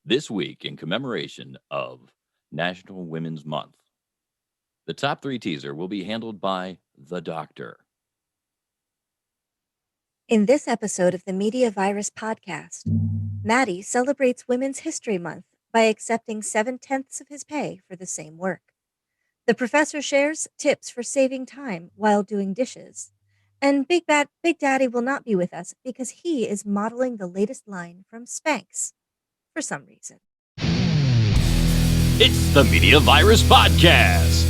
This week, in commemoration of National Women's Month, the top 3 teaser will be handled by the doctor. In this episode of the Media Virus Podcast, Matty celebrates Women's History Month by accepting 7/10 of his pay for the same work. The professor shares tips for saving time while doing dishes. And Big Daddy will not be with us because he is modeling the latest line from Spanx for some reason. It's the Media Virus Podcast.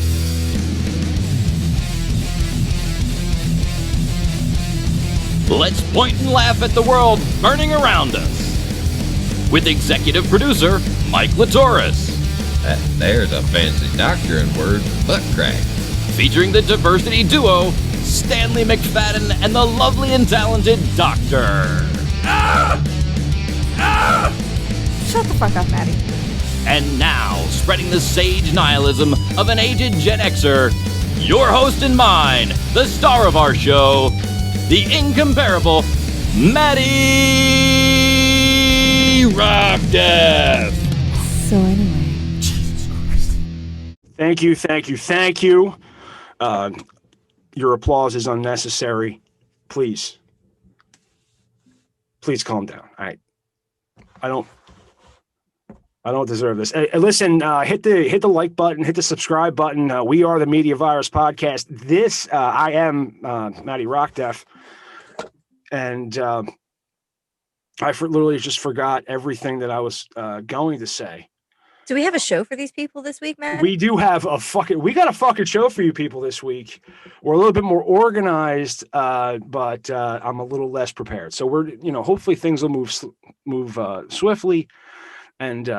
Let's point and laugh at the world burning around us. With executive producer Mike Latoris. There's a fancy doctoring word, butt crack. Featuring the diversity duo Stanley McFadden and the lovely and talented Doctor. Shut the fuck up, Matty. And now, spreading the sage nihilism of an aged Gen Xer, your host and mine, the star of our show, the incomparable Matty Rockdef. So anyway. Thank you. Your applause is unnecessary. Please calm down. I don't deserve this. Hey, listen, hit the like button, hit the subscribe button. We are the Media Virus Podcast. I am Matty Rockdef, and I literally just forgot everything that I was going to say. Do we have a show for these people this week, Matt? We do have we got a fucking show for you people this week. We're a little bit more organized, but I'm a little less prepared. So we're, hopefully things will move swiftly. And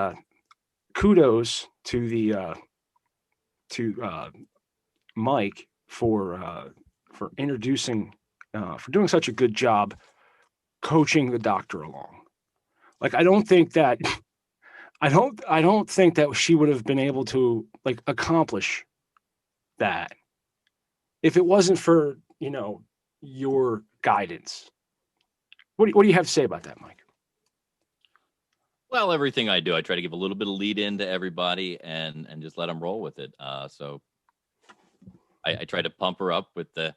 kudos to Mike for introducing, for doing such a good job coaching the doctor along. Like, I don't think that she would have been able to accomplish that if it wasn't for, your guidance. What do you have to say about that, Mike? Well, everything I do, I try to give a little bit of lead in to everybody and just let them roll with it. So I try to pump her up with the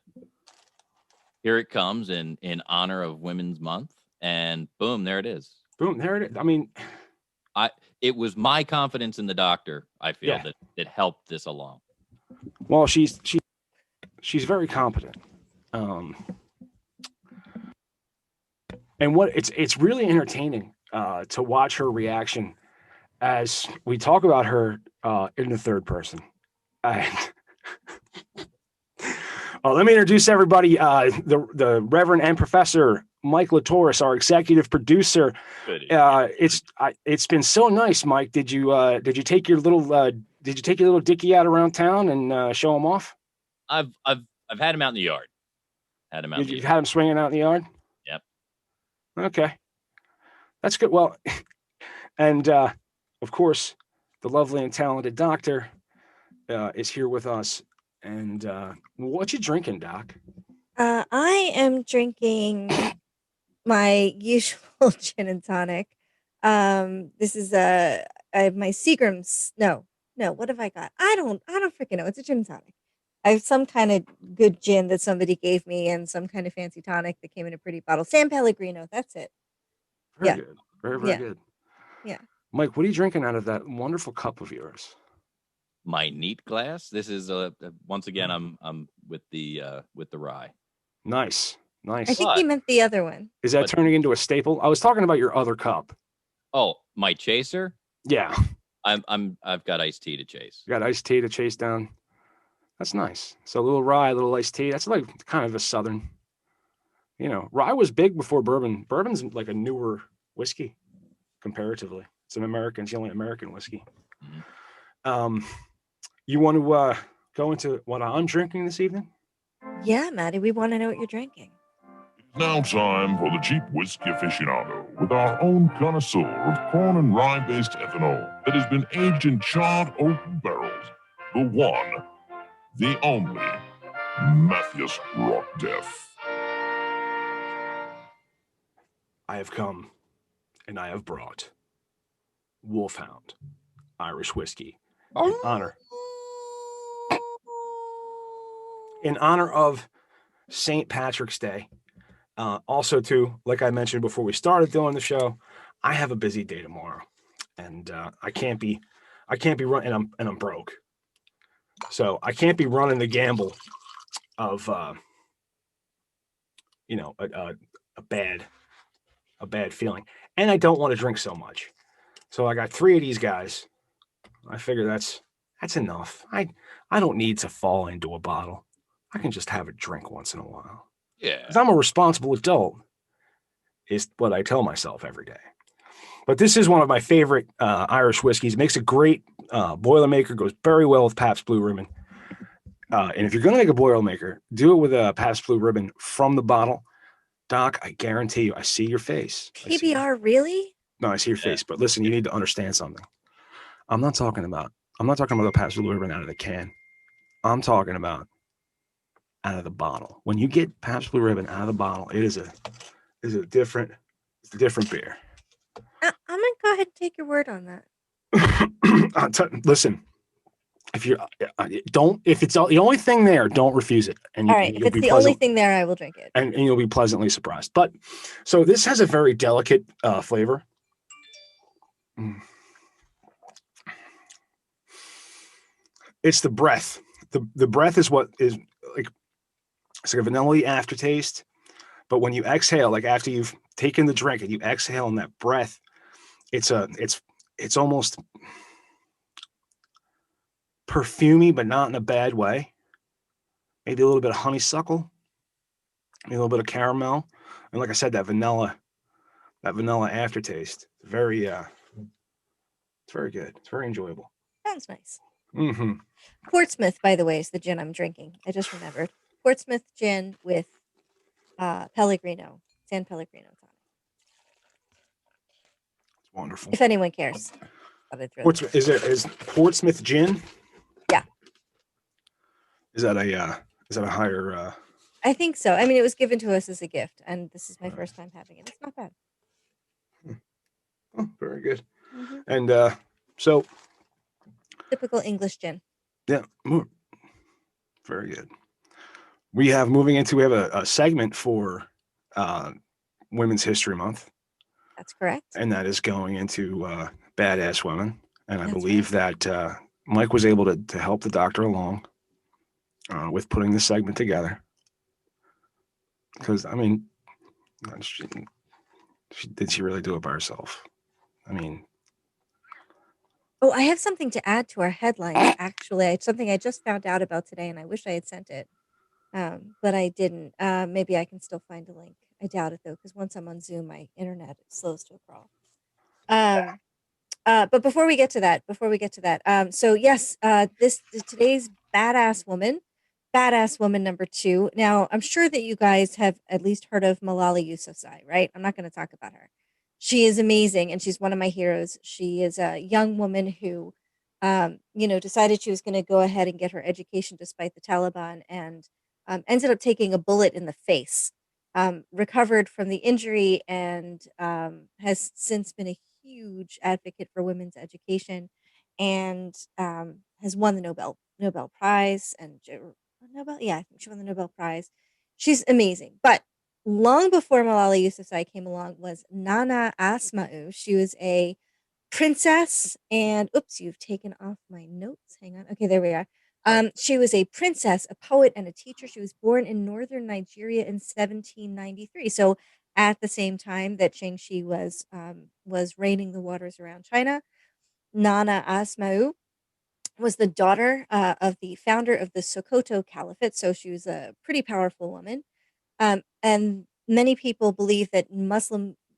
here it comes in honor of Women's Month, and boom, there it is. Boom, there it is. I mean, it was my confidence in the doctor, I feel, that helped this along. Well, she's very competent. And it's really entertaining to watch her reaction as we talk about her in the third person. Let me introduce everybody. The Reverend and Professor Mike Latoris, our executive producer. It's been so nice, Mike. Did you take your little dickie out around town and show him off? I've had him out in the yard. Had him swinging out in the yard? Yep. Okay. That's good. Well, and of course, the lovely and talented doctor is here with us. And what you drinking, Doc? I am drinking my usual gin and tonic. This is I have my Seagram's. No. What have I got? I don't freaking know. It's a gin and tonic. I have some kind of good gin that somebody gave me, and some kind of fancy tonic that came in a pretty bottle. San Pellegrino. That's it. Very good. Very good. Yeah. Mike, what are you drinking out of that wonderful cup of yours? My neat glass. This is once again I'm with the rye. Nice. I think he meant the other one. Is that turning into a staple? I was talking about your other cup. Oh, my chaser? Yeah. I've got iced tea to chase. You got iced tea to chase down. That's nice. So a little rye, a little iced tea. That's like kind of a southern. Rye was big before bourbon. Bourbon's like a newer whiskey comparatively. It's the only American whiskey. Mm-hmm. You want to go into what I'm drinking this evening? Yeah, Matty, we want to know what you're drinking. Now time for the cheap whiskey aficionado with our own connoisseur of corn and rye-based ethanol that has been aged in charred oak barrels. The one, the only, Matty Rockdef. I have come, and I have brought Wolfhound Irish whiskey Oh. in honor of St. Patrick's Day. Also, too, like I mentioned before we started doing the show, I have a busy day tomorrow, and I can't be running, and I'm broke, so I can't be running the gamble of a bad feeling, and I don't want to drink so much. So I got 3 of these guys. I figure that's enough. I don't need to fall into a bottle. I can just have a drink once in a while. Yeah. Because I'm a responsible adult, is what I tell myself every day. But this is one of my favorite Irish whiskeys. It makes a great Boilermaker, goes very well with Pabst Blue Ribbon. And if you're going to make a Boilermaker, do it with a Pabst Blue Ribbon from the bottle. Doc, I guarantee you, I see your face. PBR, really? No, I see your face. But listen, you need to understand something. I'm not talking about the Pabst Blue Ribbon out of the can. I'm talking about out of the bottle. When you get Pabst Blue Ribbon out of the bottle, it is a different beer. I'm gonna go ahead and take your word on that. Listen, if you if it's the only thing there, don't refuse it. And all right, if it's the only thing there, I will drink it. And you'll be pleasantly surprised. But so this has a very delicate flavor. It's the breath. The breath is what is like. It's like a vanilla aftertaste. But when you exhale, like after you've taken the drink and you exhale in that breath, it's almost perfumey, but not in a bad way. Maybe a little bit of honeysuckle, maybe a little bit of caramel, and like I said, that vanilla aftertaste. Very, it's very good. It's very enjoyable. Sounds nice. Mm-hmm. Portsmouth, by the way, is the gin I'm drinking. I just remembered. Portsmouth gin with Pellegrino, San Pellegrino on it. It's wonderful. If anyone cares. Portsmouth, is Portsmouth gin? Yeah. Is that a higher? I think so. I mean, it was given to us as a gift, and this is my first time having it. It's not bad. Oh, very good. Mm-hmm. And so. Typical English gin. Yeah, very good. We have a segment for Women's History Month. That's correct. And that is going into badass women. And I believe that Mike was able to help the doctor along with putting this segment together. Because, I mean, did she really do it by herself? I mean. Oh, I have something to add to our headlines, actually. It's something I just found out about today, and I wish I had sent it. But I didn't. Maybe I can still find a link. I doubt it, though, because once I'm on Zoom, my internet slows to a crawl. But before we get to that, so yes, this is today's badass woman number 2. Now, I'm sure that you guys have at least heard of Malala Yousafzai, right? I'm not going to talk about her. She is amazing, and she's one of my heroes. She is a young woman who, decided she was going to go ahead and get her education despite the Taliban, and ended up taking a bullet in the face, recovered from the injury, and has since been a huge advocate for women's education, and has won the Nobel Prize, and I think she won the Nobel Prize. She's amazing. But long before Malala Yousafzai came along was Nana Asma'u. She was a princess, and oops, you've taken off my notes. Hang on. Okay, there we are. She was a princess, a poet, and a teacher. She was born in northern Nigeria in 1793. So at the same time that Cheng Shi was reigning the waters around China, Nana Asma'u was the daughter of the founder of the Sokoto Caliphate. So she was a pretty powerful woman. And many people believe that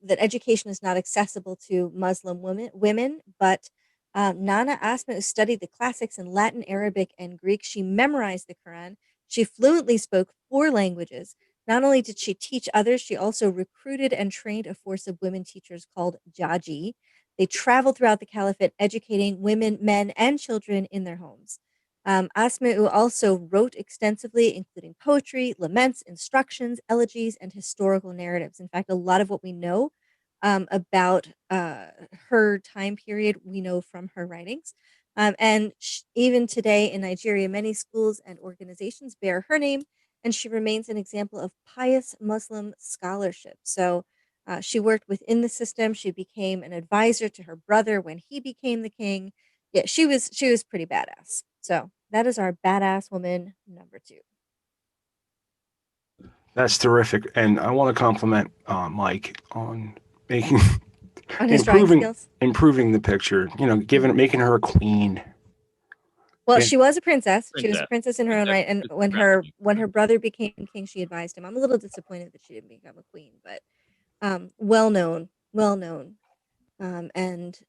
education is not accessible to Muslim women, but Nana Asma studied the classics in Latin, Arabic, and Greek. She memorized the Quran. She fluently spoke 4 languages. Not only did she teach others, she also recruited and trained a force of women teachers called Jaji. They traveled throughout the caliphate, educating women, men, and children in their homes. Asma'u also wrote extensively, including poetry, laments, instructions, elegies, and historical narratives. In fact, a lot of what we know about her time period we know from her writings. And even today in Nigeria, many schools and organizations bear her name, and she remains an example of pious Muslim scholarship. So she worked within the system. She became an advisor to her brother when he became the king. Yeah, she was pretty badass. So that is our badass woman number 2. That's terrific, and I want to compliment Mike on making On his drawing skills. improving the picture. You know, making her a queen. Well, Yeah. she was a princess. She was a princess in her own right, and when her brother became king, she advised him. I'm a little disappointed that she didn't become a queen, but well known, and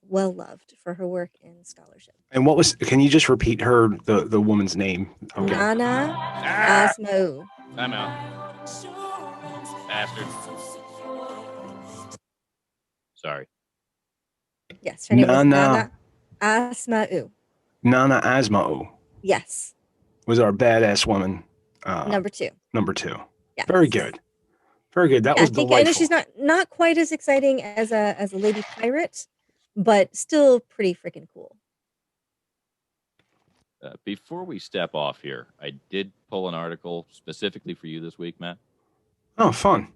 well loved for her work in scholarship. And can you just repeat the woman's name? Okay. Nana Asma'u. I'm out. Bastard. Sorry. Yes, her name was Nana Asma'u. Nana Asma'u. Yes. Was our badass woman. Number 2. Number 2. Yes. Very good. Very good. That was delightful. I know she's not quite as exciting as a lady pirate, but still pretty freaking cool. Before we step off here, I did pull an article specifically for you this week, Matt. Oh, fun.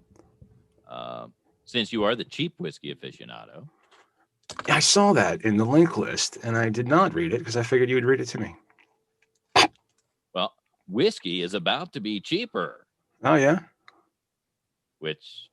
Since you are the cheap whiskey aficionado. I saw that in the link list, and I did not read it because I figured you would read it to me. Well, whiskey is about to be cheaper. Oh, yeah? Which,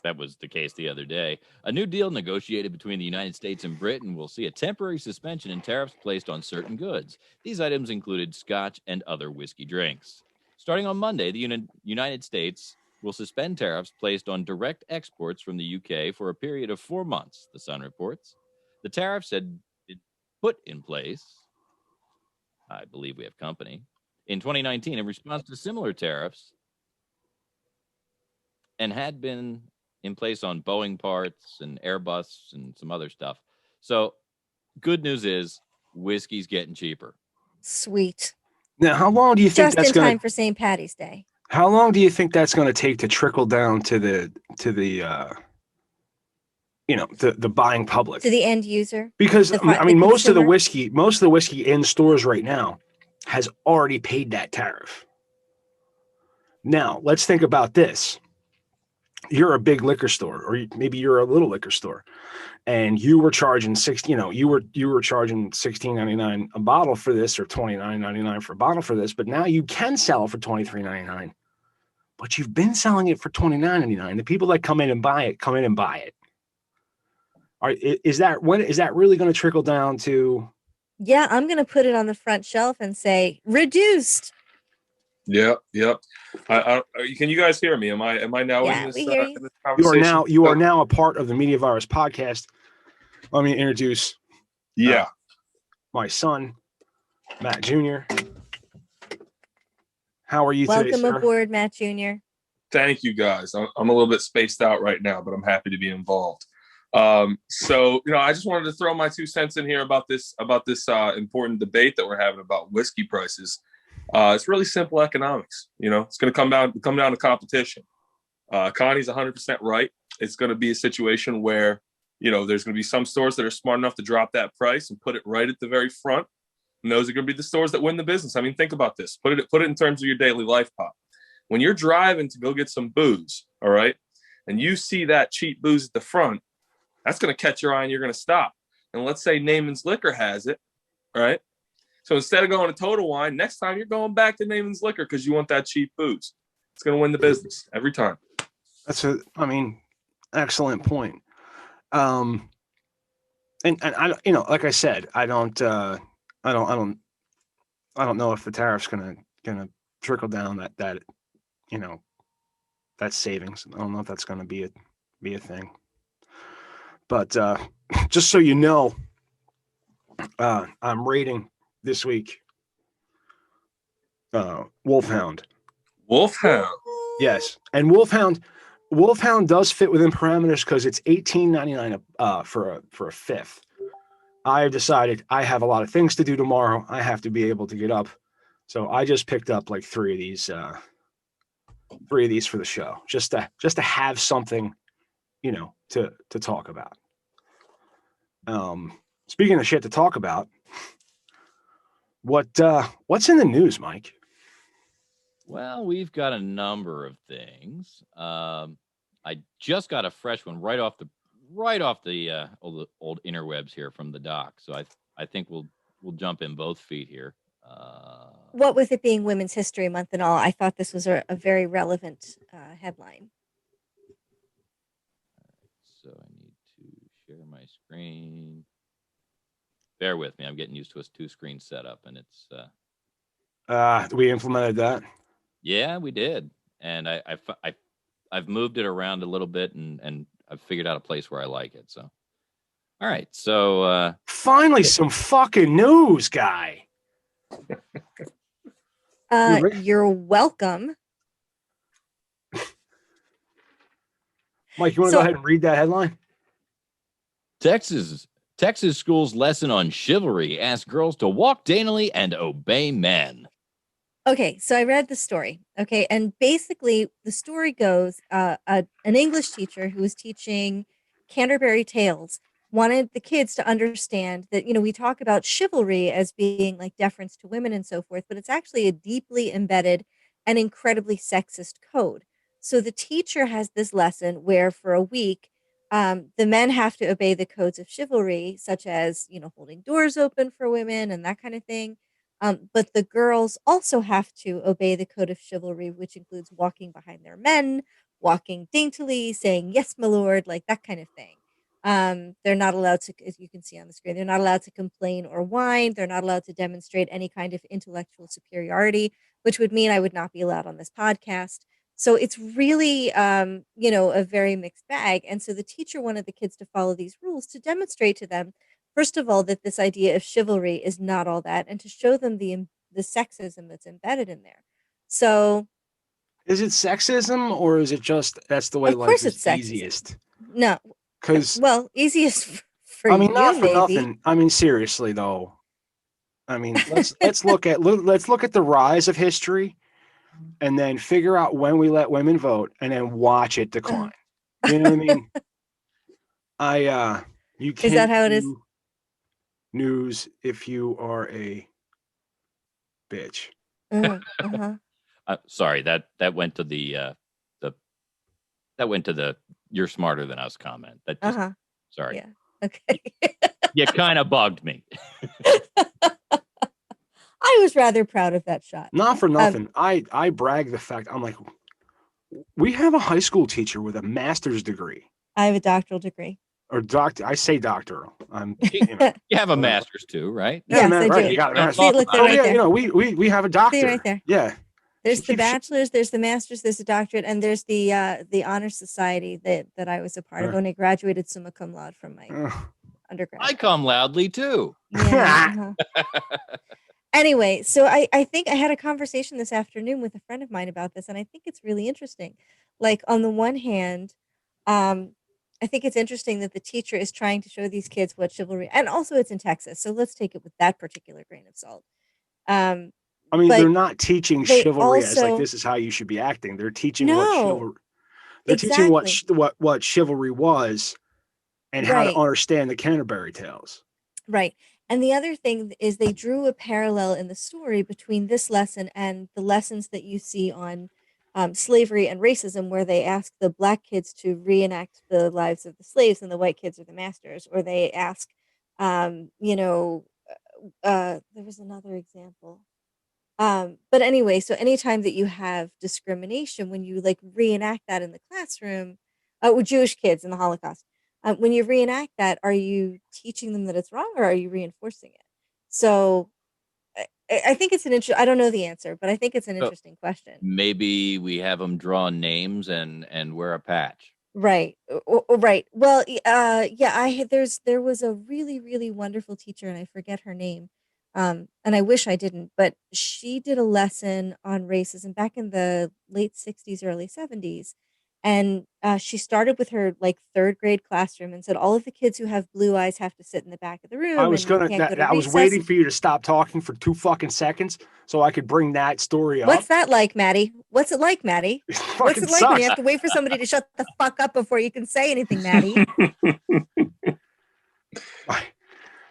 that was the case the other day. A new deal negotiated between the United States and Britain will see a temporary suspension in tariffs placed on certain goods. These items included scotch and other whiskey drinks. Starting on Monday, the United States will suspend tariffs placed on direct exports from the UK for a period of 4 months, the Sun reports. The tariffs had been put in place, I believe we have company, in 2019 in response to similar tariffs and had been in place on Boeing parts and Airbus and some other stuff. So good news is whiskey's getting cheaper. Sweet. Now, how long do you think that's going to time for St. Patty's Day? How long do you think that's going to take to trickle down to the buying public, to the end user? Because most of the whiskey in stores right now has already paid that tariff. Now, let's think about this. You're a big liquor store, or maybe you're a little liquor store, and you were charging you were charging $16.99 a bottle for this, or $29.99 for a bottle for this, but now you can sell it for $23.99. But you've been selling it for $29.99. The people that come in and buy it. Is that really going to trickle down to? Yeah, I'm going to put it on the front shelf and say reduced. Yep. Can you guys hear me? Am I now in this, we hear you. in this conversation? You are now a part of the Media Virus podcast. Let me introduce my son, Matt Jr. How are you today, sir? Welcome aboard, Matt Jr. Thank you, guys. I'm a little bit spaced out right now, but I'm happy to be involved. So I just wanted to throw my 2 cents in here about this important debate that we're having about whiskey prices. It's really simple economics. It's going to come down to competition. Connie's 100% right. It's going to be a situation where there's going to be some stores that are smart enough to drop that price and put it right at the very front. And those are going to be the stores that win the business. I mean, think about this. Put it in terms of your daily life, Pop. When you're driving to go get some booze, all right, and you see that cheap booze at the front, that's going to catch your eye and you're going to stop. And let's say Naaman's Liquor has it, all right? So instead of going to Total Wine, next time you're going back to Naaman's Liquor because you want that cheap booze. It's going to win the business every time. That's excellent point. And I, like I said, I don't know if the tariff's gonna trickle down that savings. I don't know if that's gonna be a thing. But just so you know, I'm rating this week Wolfhound. Wolfhound. Yes, and Wolfhound does fit within parameters because it's $18.99 for a fifth. I have decided I have a lot of things to do tomorrow. I have to be able to get up, so I just picked up like three of these for the show, just to have something, to talk about. Speaking of shit to talk about, what's in the news, Mike? Well, we've got a number of things. I just got a fresh one right off the old interwebs here from the doc. So I think we'll jump in both feet here. What with it being Women's History Month and all, I thought this was a very relevant headline. So I need to share my screen. Bear with me. I'm getting used to a 2-screen setup, and it's. We implemented that. Yeah, we did, and I've moved it around a little bit, and I've figured out a place where I like it. So, all right. So finally, some fucking news, guy. You're welcome. Mike, you want to go ahead and read that headline? Texas schools lesson on chivalry ask girls to walk daintily and obey men. Okay, so I read the story. Okay, and basically the story goes: an English teacher who was teaching Canterbury Tales wanted the kids to understand that, we talk about chivalry as being like deference to women and so forth, but it's actually a deeply embedded and incredibly sexist code. So the teacher has this lesson where for a week, the men have to obey the codes of chivalry, such as, holding doors open for women and that kind of thing. But the girls also have to obey the code of chivalry, which includes walking behind their men, walking daintily, saying, "Yes, my lord," like that kind of thing. They're not allowed to, as you can see on the screen, they're not allowed to complain or whine. They're not allowed to demonstrate any kind of intellectual superiority, which would mean I would not be allowed on this podcast. So it's really, a very mixed bag. And so the teacher wanted the kids to follow these rules to demonstrate to them, first of all, that this idea of chivalry is not all that, and to show them the sexism that's embedded in there. So, is it sexism, or is it just that's the way life is easiest? No, because easiest for I mean, you, not for maybe. nothing. I mean, seriously though. I mean, let's look at the rise of history, and then figure out when we let women vote, and then watch it decline. You know what I mean? You can't. Is that how it is? News if you are a bitch. Sorry, that went to the "you're smarter than us" comment. That just, sorry. Yeah. Okay. You kind of bugged me. I was rather proud of that shot. Not for nothing. I brag the fact, I'm like, we have a high school teacher with a master's degree. I have a doctoral degree. Or doctor, I say doctoral. You have a master's too, right? Yes, I right. do. You got a See, look, they're right there. We have a doctor. See right there. Yeah. There's the bachelor's, there's the master's, there's the doctorate, and there's the honor society that I was a part of when I graduated summa cum laude from my undergrad. I come loudly too. Yeah. Anyway, so I think I had a conversation this afternoon with a friend of mine about this, and I think it's really interesting. Like, on the one hand, I think it's interesting that the teacher is trying to show these kids what chivalry, and also it's in Texas, so let's take it with that particular grain of salt. I mean, they're not teaching chivalry as like, this is how you should be acting. They're teaching what chivalry. They're teaching what chivalry was, and how to understand the Canterbury Tales. Right. And the other thing is they drew a parallel in the story between this lesson and the lessons that you see on slavery and racism, where they ask the black kids to reenact the lives of the slaves and the white kids are the masters, or they ask, there was another example. But anyway, so anytime that you have discrimination, when you like reenact that in the classroom, with Jewish kids in the Holocaust, when you reenact that, are you teaching them that it's wrong, or are you reinforcing it? So I think it's I don't know the answer, but I think it's an interesting question. Maybe we have them draw names and wear a patch. Right. Right. Well, there was a really, really wonderful teacher, and I forget her name. And I wish I didn't, but she did a lesson on racism back in the late 60s, early 70s. And she started with her like third grade classroom and said all of the kids who have blue eyes have to sit in the back of the room. I was and you gonna. can't go to I was recess. waiting for you to stop talking for 2 fucking seconds so I could bring that story up. What's that like, Maddie? What's it like, Maddie? What's it like when you have to wait for somebody to shut the fuck up before you can say anything, Maddie?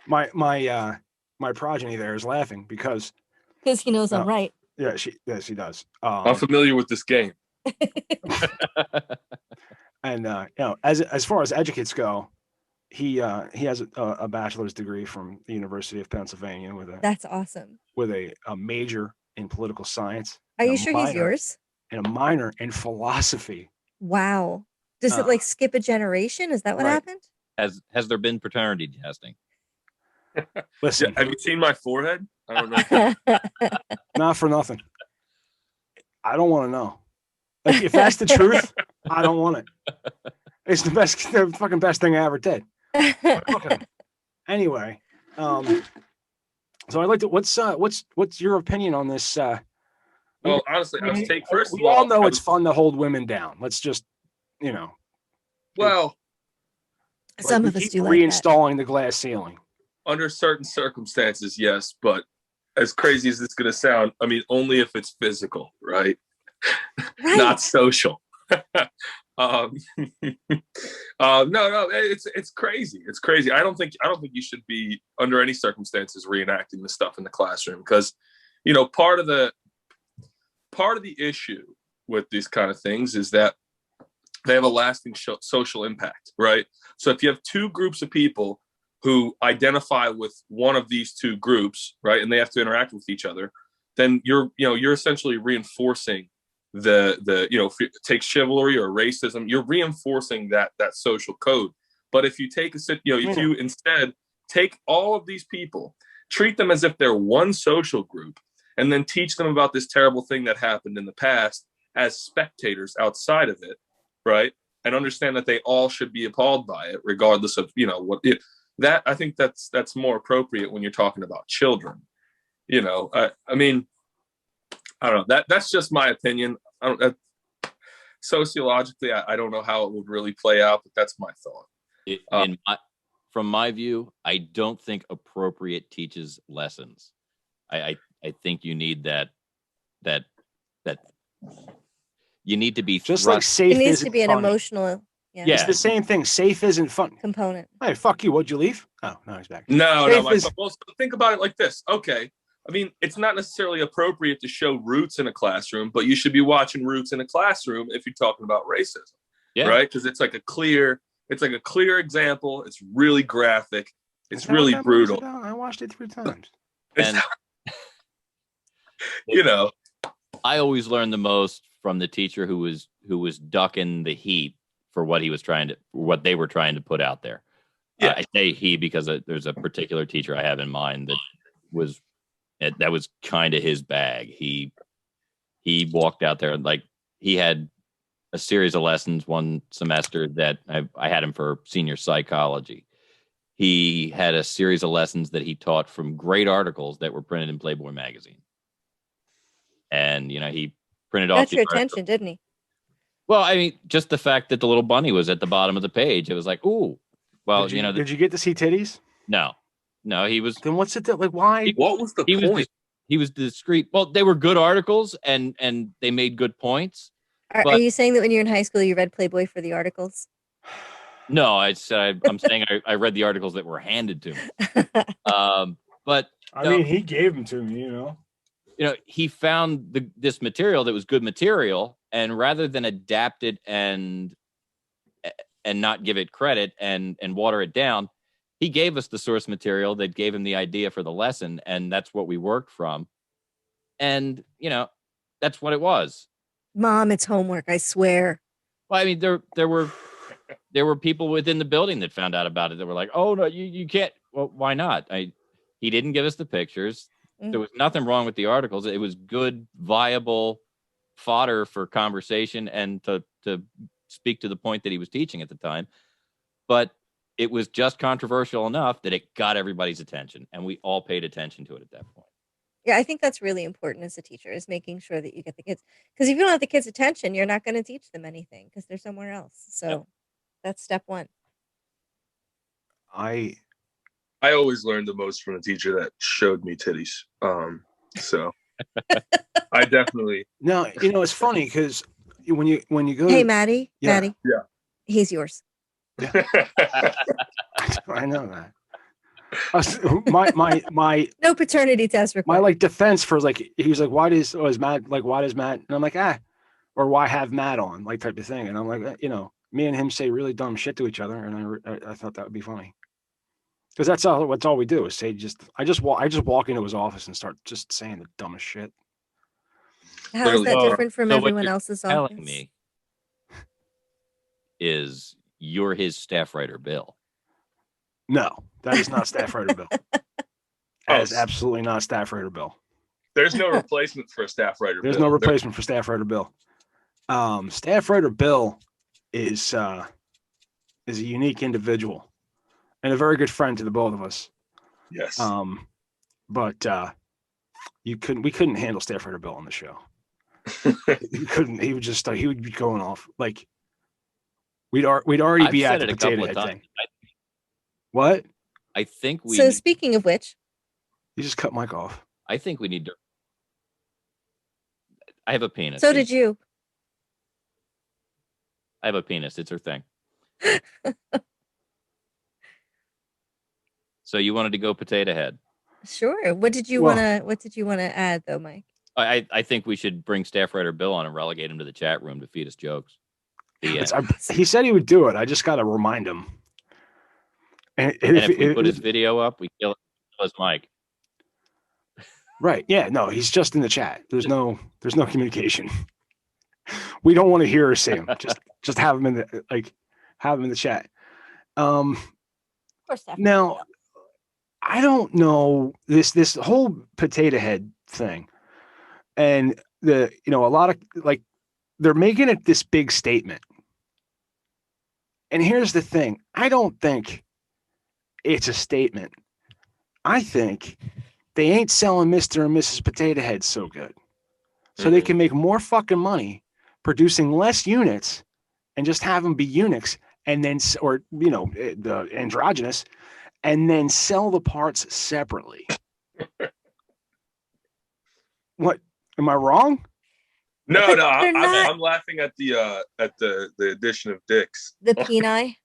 My progeny there is laughing because he knows I'm right. Yeah, she does. I'm familiar with this game. And as far as educates go, he has a bachelor's degree from the University of Pennsylvania That's awesome. With a major in political science. Are you sure he's yours? And a minor in philosophy. Wow. Does it like skip a generation? Is that what happened? Has there been paternity testing? Listen, have you seen my forehead? I don't know. Not for nothing. I don't want to know. Like, if that's the truth, I don't want it. It's the fucking best thing I ever did. Anyway, so I'd like to. What's your opinion on this? Well, honestly, I was take first. We all know it's fun to hold women down. Let's just, Well, some of us do reinstalling the glass ceiling. Under certain circumstances, yes, but as crazy as it's going to sound, I mean, only if it's physical, right? Not social. No, it's crazy. It's crazy. I don't think you should be under any circumstances reenacting the stuff in the classroom because, part of the issue with these kind of things is that they have a lasting social impact, right? So if you have two groups of people who identify with one of these two groups, right, and they have to interact with each other, then you're essentially reinforcing if you take chivalry or racism, you're reinforcing that social code. But if you take if you instead take all of these people, treat them as if they're one social group, and then teach them about this terrible thing that happened in the past as spectators outside of it, right? And understand that they all should be appalled by it, regardless of what it. That I think that's more appropriate when you're talking about children. I mean, I don't know. That's just my opinion. Sociologically, I don't know how it would really play out, but that's my thought. From my view, I don't think appropriate teaches lessons. I think you need that you need to be just like safe. It needs to be an emotional. Yeah, it's the same thing. Safe isn't fun. Component. Hey, fuck you. What'd you leave? Oh, no, he's back. No. Well, think about it like this. Okay. I mean, it's not necessarily appropriate to show Roots in a classroom, but you should be watching Roots in a classroom if you're talking about racism, right? Because it's like a clear example. It's really graphic. It's really brutal. I watched it 3 times. And I always learned the most from the teacher who was ducking the heat for what they were trying to put out there. Yeah. I say he because there's a particular teacher I have in mind that was kind of his bag. He walked out there like he had a series of lessons one semester that I had him for senior psychology. He had a series of lessons that he taught from great articles that were printed in Playboy magazine. And, he printed off. Got your attention, didn't he? Well, I mean, just the fact that the little bunny was at the bottom of the page, it was like, ooh. Well, did you get to see titties? No, he was. Then what's it like? Why? What was the point? He was discreet. Well, they were good articles and they made good points. Are you saying that when you were in high school, you read Playboy for the articles? No, I'm saying I read the articles that were handed to me. But I mean, he gave them to me, he found this material that was good material, and rather than adapt it and not give it credit and water it down, he gave us the source material that gave him the idea for the lesson, and that's what we worked from. And, that's what it was. Mom, it's homework, I swear. Well, I mean, there were people within the building that found out about it that were like, oh, no, you can't. Well, why not? He didn't give us the pictures. There was nothing wrong with the articles. It was good, viable fodder for conversation and to speak to the point that he was teaching at the time. But it was just controversial enough that it got everybody's attention, and we all paid attention to it at that point. Yeah, I think that's really important as a teacher, is making sure that you get the kids. Because if you don't have the kids' attention, you're not going to teach them anything because they're somewhere else. So that's step one. I always learned the most from a teacher that showed me titties. So I definitely. no, it's funny because when you go Hey, to, Matty. Yeah. Matty. Yeah. He's yours. I know that. My No paternity test required. my defense for he was like, why does Matt, and I'm like, or why have Matt on, type of thing, and I'm like, me and him say really dumb shit to each other, and I thought that would be funny because that's all we do is say I just walk into his office and start just saying the dumbest shit. How is that So- different from so what everyone you're else's telling office? me is you're his staff writer, Bill. No, that is not staff writer Bill. That is absolutely not staff writer Bill. There's no replacement for a staff writer. There's Bill. no replacement for staff writer Bill. Staff writer Bill is a unique individual and a very good friend to the both of us. Yes. But we couldn't handle staff writer Bill on the show. He couldn't. He would just he would be going off we'd already I've be at said the it a couple potato of head times. thing. What? I think we. So speaking of which, You just cut Mike off. I think we need to. I have a penis. so did you. I have a penis. It's her thing. So you wanted to go potato head. Sure. What did you want to add though, Mike? I think we should bring staff writer Bill on and relegate him to the chat room to feed us jokes. The end. He said he would do it. I just got to remind him. And if we put his video up, we kill his mic. Right. Yeah. No, he's just in the chat. There's no communication. We don't want to hear or see him. Just have him in the chat. Of course, Now, I don't know this whole potato head thing, and a lot of they're making it this big statement. And here's the thing: I don't think it's a statement. I think they ain't selling Mr. and Mrs. Potato Head so good, so they can make more fucking money producing less units and just have them be eunuchs, and then the androgynous, and then sell the parts separately. What? Am I wrong? No, But no, they're not- I'm laughing at the addition of dicks. The peni.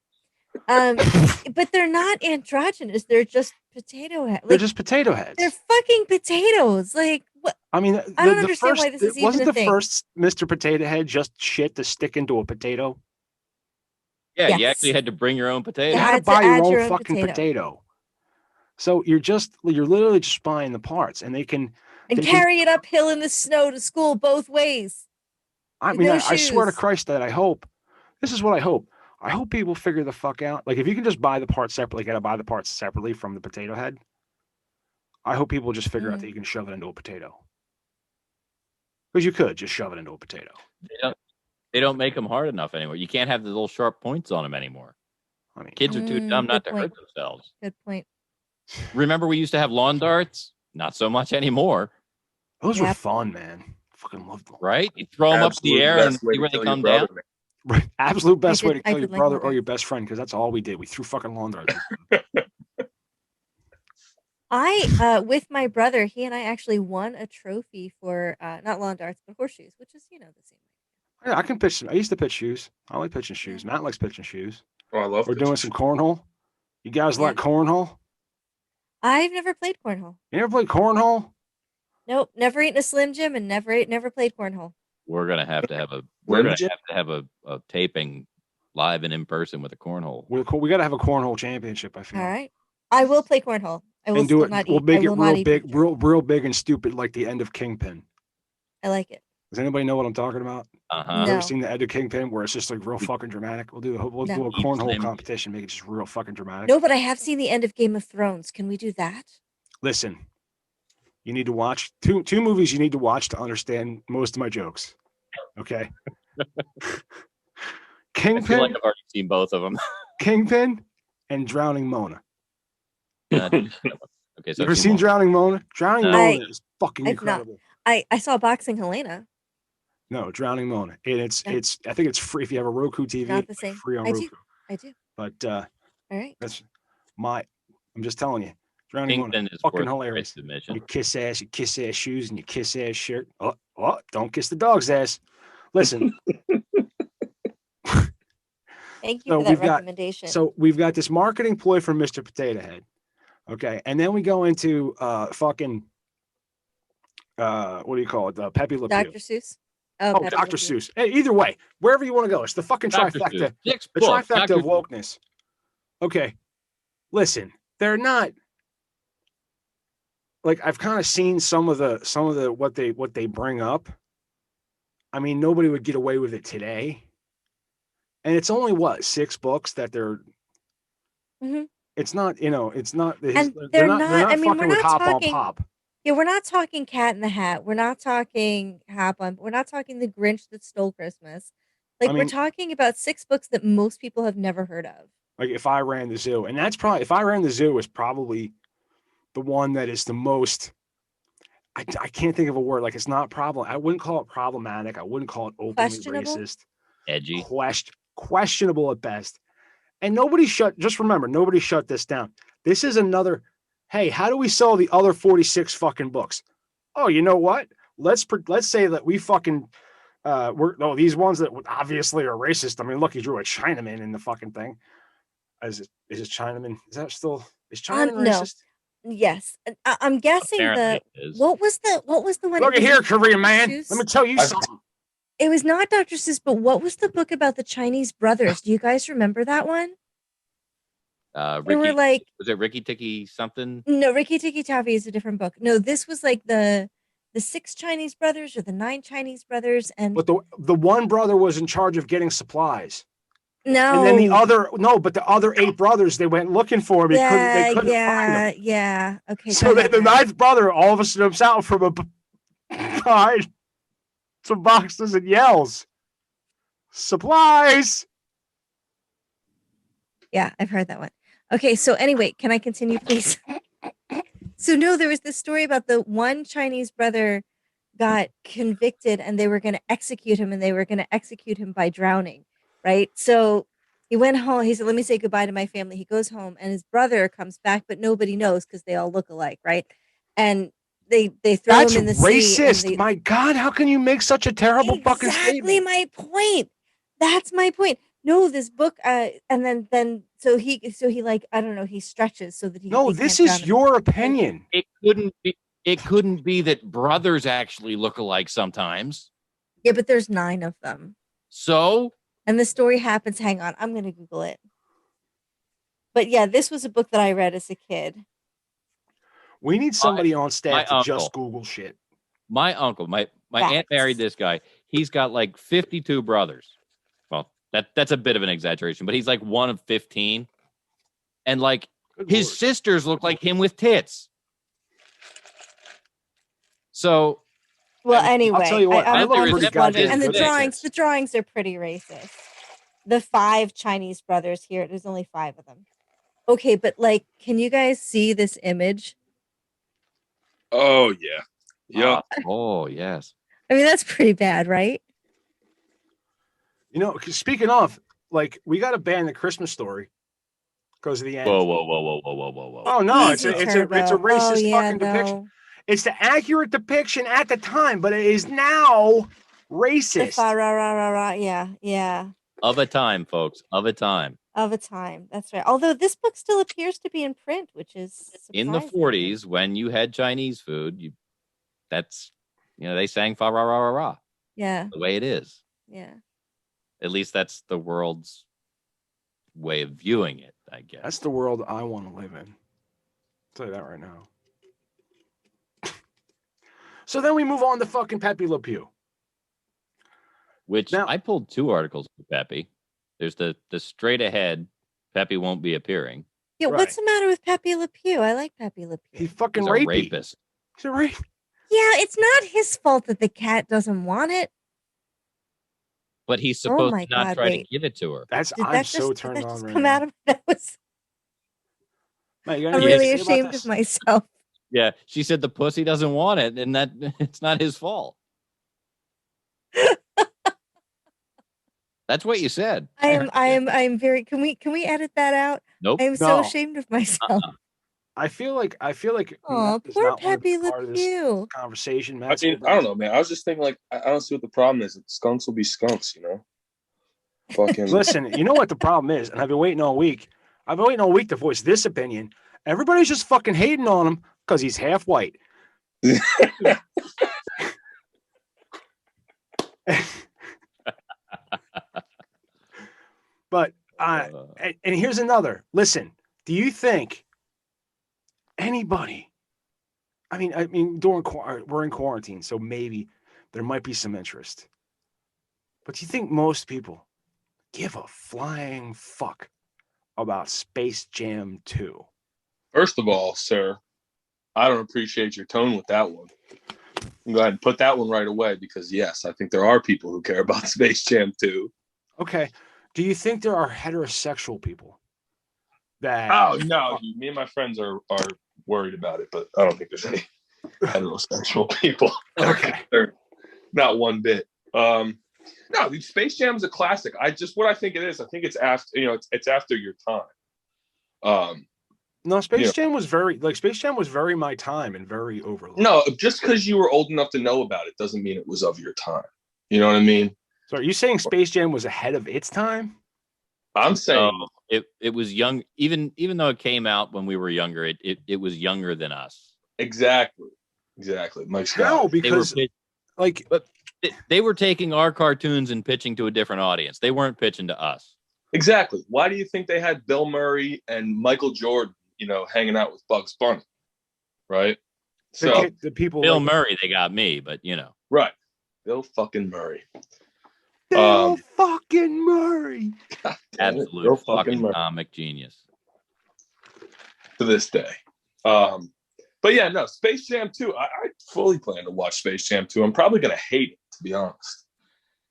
But they're not androgynous. They're just potato heads. They're just potato heads. They're fucking potatoes. Like what? I mean, I don't understand why this is even wasn't a the thing. first Mr. Potato Head just shit to stick into a potato? Yeah, you Yes. actually had to bring your own potato. You Yeah. had to had to buy add your your own own fucking potato. potato. So you're literally just buying the parts, and they can. And They can- carry it uphill in the snow to school both ways. I With mean, no I swear to shoes. Christ that I hope. This is what I hope. I hope people figure the fuck out. If you can just buy the parts separately, gotta buy the parts separately from the potato head. I hope people just figure out that you can shove it into a potato. Because you could just shove it into a potato. They don't make them hard enough anymore. You can't have the little sharp points on them anymore. I mean, Kids are too dumb not to good hurt point. themselves. Good point. Remember, we used to have lawn darts. Not so much anymore, those were Yep. fun, man. Fucking loved them. right? You throw them up in the air and best way see to where they kill your come down. brother, man. Right. Absolute best way to I kill your did like brother lawn or your darts. best friend, because that's all we did. We threw fucking lawn darts. I with my brother, he and I actually won a trophy for not lawn darts, but horseshoes, which is the same. Yeah, I can pitch. I used to pitch shoes. I like pitching shoes. Matt likes pitching shoes. Oh, I love We're doing some cornhole. You guys Yeah. like cornhole? I've never played cornhole. You ever played cornhole? Nope, never eaten a Slim Jim and never played cornhole. We're gonna have to have a taping live and in person with a cornhole. We're cool. We got to have a cornhole championship. I feel. All right, I will play cornhole. I will And do still it. not We'll eat. make I it will real not eat big, pizza. real big and stupid, like the end of Kingpin. I like it. Does anybody know what I'm talking about? Uh-huh. You No. ever seen the end of Kingpin where it's just like real fucking dramatic? We'll do a No. cornhole Slim. competition, make it just real fucking dramatic. No, but I have seen the end of Game of Thrones. Can we do that? Listen, you need to watch two movies. You need to watch to understand most of my jokes. Okay. I feel Kingpin, like I've already seen both of them. Kingpin, and Drowning Mona. Okay, so You ever seen Drowning Mona? Drowning No. Mona is fucking I've not. incredible. I saw Boxing Helena. No, Drowning Mona. And it's Yeah. I think it's free if you have a Roku TV. Not the it's same. free on I Roku. do. But All right. that's I'm just telling you. Drowning Mona. Kingpin is Fucking worth the hilarious. price of admission. You kiss ass shoes, and you kiss ass shirt. Oh, don't kiss the dog's ass. Listen. Thank you So for that recommendation. So we've got this marketing ploy from Mr. Potato Head. Okay. And then we go into fucking what do you call it? Pepe Le Pew. Dr. Seuss. Oh, Pepe Dr. Le Pew. Seuss. Hey, either way, wherever you want to go, it's the fucking Dr. trifecta. Seuss. Dick's The book, trifecta Dr. of wokeness. Okay. Listen, they're not like I've kind of seen some of the what they bring up. I mean, nobody would get away with it today. And it's only 6 books that they're. Mhm. It's not, it's not. And They're not I mean, fucking we're with not Hop talking. on Pop. Yeah, we're not talking Cat in the Hat. We're not talking Hop on. We're not talking The Grinch That Stole Christmas. Like I we're mean- talking about 6 books that most people have never heard of. Like If I Ran the Zoo, and that's probably If I Ran the Zoo is probably the one that is the most. I can't think of a word. Like it's not problem. I wouldn't call it problematic. I wouldn't call it openly Questionable? racist. Edgy. Questionable at best. And nobody shut this down. This is another, hey, how do we sell the other 46 fucking books? Oh, you know what? Let's say that we fucking these ones that obviously are racist. I mean, look, he drew a Chinaman in the fucking thing. Is it Chinaman? Is Chinaman No. racist? Yes, I'm guessing Apparently it is. what was the one? Look at Was here, it Korean Dr. man. Seuss? Let me tell you something. It was not Dr. Seuss, but what was the book about the Chinese brothers? Do you guys remember that one? They were Ricky, like, was it Ricky Ticky something? no, Ricky Tikki Tavi is a different book. No, this was like the 6 Chinese brothers or the 9 Chinese brothers, and But the one brother was in charge of getting supplies. no, And then the other 8 brothers, they went looking for him. They couldn't find him. Yeah. Okay. So got the it. 9th brother all of a sudden jumps out from behind some boxes and yells, "Supplies!" Yeah, I've heard that one. Okay, so anyway, can I continue, please? So no, there was this story about the one Chinese brother got convicted and they were going to execute him, and they were going to execute him by drowning, right? So he went home. He said, "Let me say goodbye to my family." He goes home and his brother comes back, but nobody knows because they all look alike, right? And they throw That's him in the racist. sea. My God, how can you make such a terrible fucking Exactly statement? my point. That's my point. No, this book, and then so he like, I don't know, he stretches so that he. No, they this can't is drown him. your opinion. It couldn't be that brothers actually look alike sometimes. Yeah, but there's 9 of them, So and the story happens. Hang on, I'm gonna Google it. But yeah, this was a book that I read as a kid. We need somebody on staff to my just uncle. Google shit. my uncle, my aunt Facts. married this guy. He's got like 52 brothers. Well, that's a bit of an exaggeration, but he's like one of 15. And like Good his Lord. sisters look like him with tits. So Well, I mean, anyway, I'll tell you what, I'm I look just pretty wondering, goddamn and the good. drawings are pretty racist. The 5 Chinese brothers here. There's only 5 of them. Okay, but like, can you guys see this image? Oh yeah. Yep. oh yes. I mean, that's pretty bad, right? You know, 'cause speaking of, like, we got to ban the Christmas Story because of the end. Whoa. Oh no, it's Easy, a Turbo. racist Oh, yeah, fucking depiction. no. It's the accurate depiction at the time, but it is now The racist. fa ra ra ra ra. Yeah. Of a time, folks. Of a time. Of a time. That's right. Although this book still appears to be in print, which is In the surprising. 40s, when you had Chinese food, they sang fa ra ra ra ra. Yeah. The way it is. Yeah. At least that's the world's way of viewing it, I guess. That's the world I want to live in. I'll tell you that right now. So then we move on to fucking Pepe Le Pew. Which Now- I pulled 2 articles for Pepe. There's the straight ahead, Pepe won't be appearing. Yeah. Right. What's the matter with Pepe Le Pew? I like Pepe Le Pew. He's fucking He's a rapey. rapist. He's a rape. Yeah, it's not his fault that the cat doesn't want it. But he's supposed my to not God, try to wait. give it to her. Did I'm that so just, turned come right out now. of that was Matt, you got I'm anything to really say about ashamed this? of myself. Yeah, she said the pussy doesn't want it, and that it's not his fault. That's what you said. I'm very. Can we edit that out? Nope. I am so ashamed of myself. I feel like Oh, Matt does poor not want to be Pepe Le part of this Pew. conversation. I Matt's mean, I don't know, man. I was just thinking, like, I don't see what the problem is. Skunks will be skunks, you know. Fucking Listen, you know what the problem is, and I've been waiting all week. I've been waiting all week to voice this opinion. Everybody's just fucking hating on him because he's half white. But and here's another. Listen, do you think anybody? I mean, we're in quarantine, so maybe there might be some interest. But do you think most people give a flying fuck about Space Jam 2? First of all, sir, I don't appreciate your tone with that one. Go ahead and put that one right away because, yes, I think there are people who care about Space Jam 2. Okay. Do you think there are heterosexual people that... Oh, no. Me and my friends are worried about it, but I don't think there's any heterosexual people. Okay. Not one bit. No, Space Jam is a classic. What I think it is, I think it's after, it's after your time. No, Space Jam was very my time and very overlooked. No, just because you were old enough to know about it doesn't mean it was of your time. You know what I mean? So are you saying Space Jam was ahead of its time? I'm saying it was young, even though it came out when we were younger, it was younger than us. Exactly. Mike Scott. How? Because they were taking our cartoons and pitching to a different audience. They weren't pitching to us. Exactly. Why do you think they had Bill Murray and Michael Jordan, hanging out with Bugs Bunny? Right? So the people Bill Murray, they got me, but Right. Bill fucking Murray. Bill fucking Murray. Absolute fucking comic genius. To this day. But yeah, no, Space Jam 2, I fully plan to watch Space Jam 2. I'm probably going to hate it, to be honest.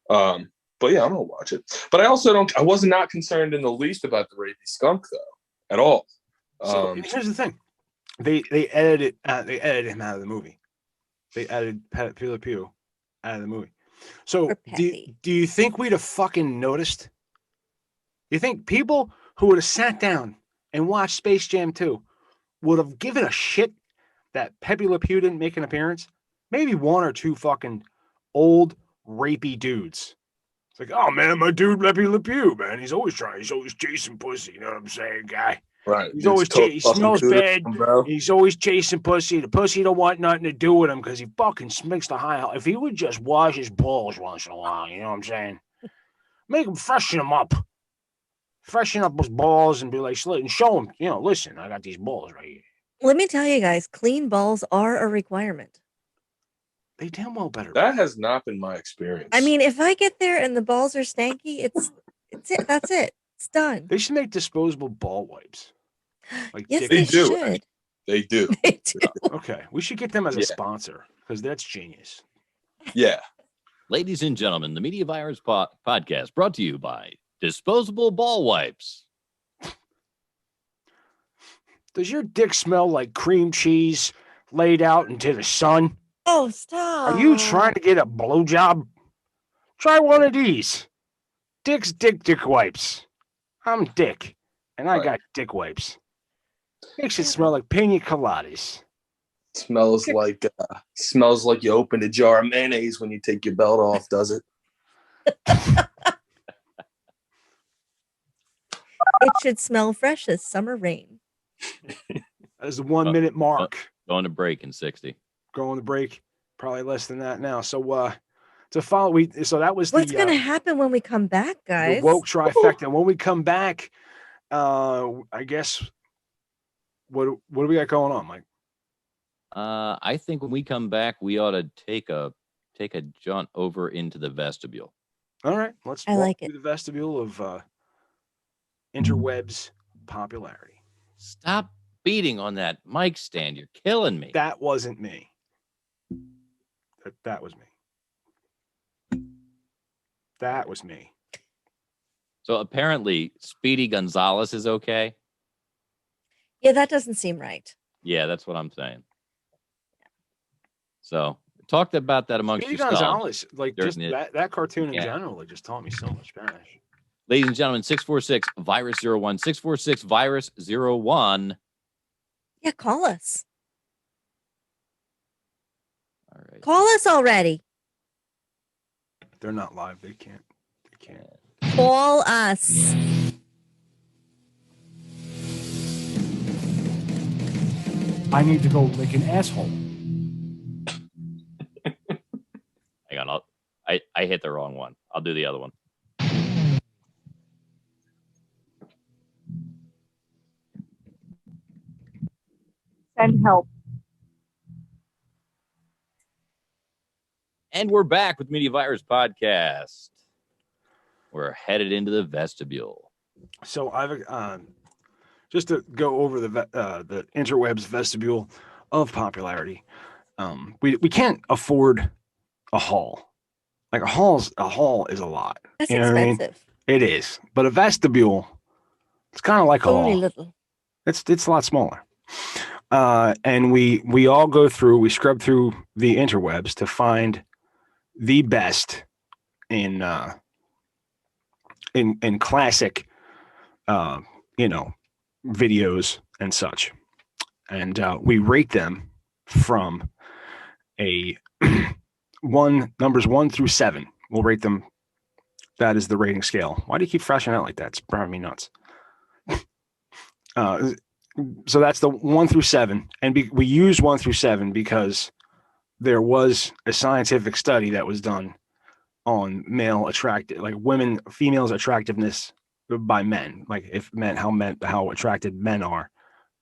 But yeah, I'm going to watch it. But I was not concerned in the least about the rapey skunk, though, at all. So here's the thing. They edited him out of the movie. They edited Pepe Le Pew out of the movie. So do you think we'd have fucking noticed? You think people who would have sat down and watched Space Jam 2 would have given a shit that Pepe Le Pew didn't make an appearance? Maybe one or two fucking old rapey dudes. It's like, oh man, my dude Pepe Le Pew, man. He's always chasing pussy. You know what I'm saying, guy? Right. He smells bad. He's always chasing pussy. The pussy don't want nothing to do with him because he fucking smells the high. If he would just wash his balls once in a while, you know what I'm saying? Make him freshen him up. Freshen up his balls and be like, and show him, listen, I got these balls right here. Let me tell you guys, clean balls are a requirement. They damn well better. That has not been my experience. I mean, if I get there and the balls are stanky, it's it. That's it. It's done. They should make disposable ball wipes. Like yes, they should. They do. They do. Okay, we should get them as a sponsor because that's genius. Yeah. Ladies and gentlemen, the Media Virus podcast brought to you by Disposable Ball Wipes. Does your dick smell like cream cheese laid out into the sun? Oh, stop. Are you trying to get a blowjob? Try one of these. Dick's Dick Wipes. I'm Dick, and I got dick wipes. Makes it smell like pina coladas. Smells like you opened a jar of mayonnaise when you take your belt off, does it? It should smell fresh as summer rain. That is the 1 minute mark. Going to break in 60. Going to break. Probably less than that now. So to follow, so that was what's going to happen when we come back, guys? The woke trifecta. When we come back, I guess what do we got going on, Mike? I think when we come back, we ought to take a jaunt over into the vestibule. All right, let's walk through the vestibule of interwebs popularity. Stop beating on that mic stand. You're killing me. That wasn't me. That was me. That was me. So apparently Speedy Gonzalez is okay. Yeah, that doesn't seem right. Yeah, that's what I'm saying. So talked about that amongst Speedy yourselves. Gonzalez, like just during the- that cartoon in Yeah. general, like just taught me so much Spanish. Ladies and gentlemen, 646-VIRUS-01, 646-VIRUS-01. Yeah, call us. All right. Call us already. They're not live. They can't. They can't. Call us. I need to go lick an asshole. Hang on. I hit the wrong one. I'll do the other one. Send help. And we're back with Media Virus Podcast. We're headed into the vestibule. So I've just to go over the interwebs vestibule of popularity. We can't afford a hall. Like a hall is a lot. That's You know what I mean? expensive. It is, but a vestibule, it's kind of like a Only hall. little. It's a lot smaller. And we all go through, we scrub through the interwebs to find the best in classic, videos and such. And we rate them from a numbers 1 through 7. We'll rate them. That is the rating scale. Why do you keep flashing out like that? It's driving me nuts. So that's the 1 through 7. And we use 1 through 7 because there was a scientific study that was done on females' attractiveness by men, like how attracted men are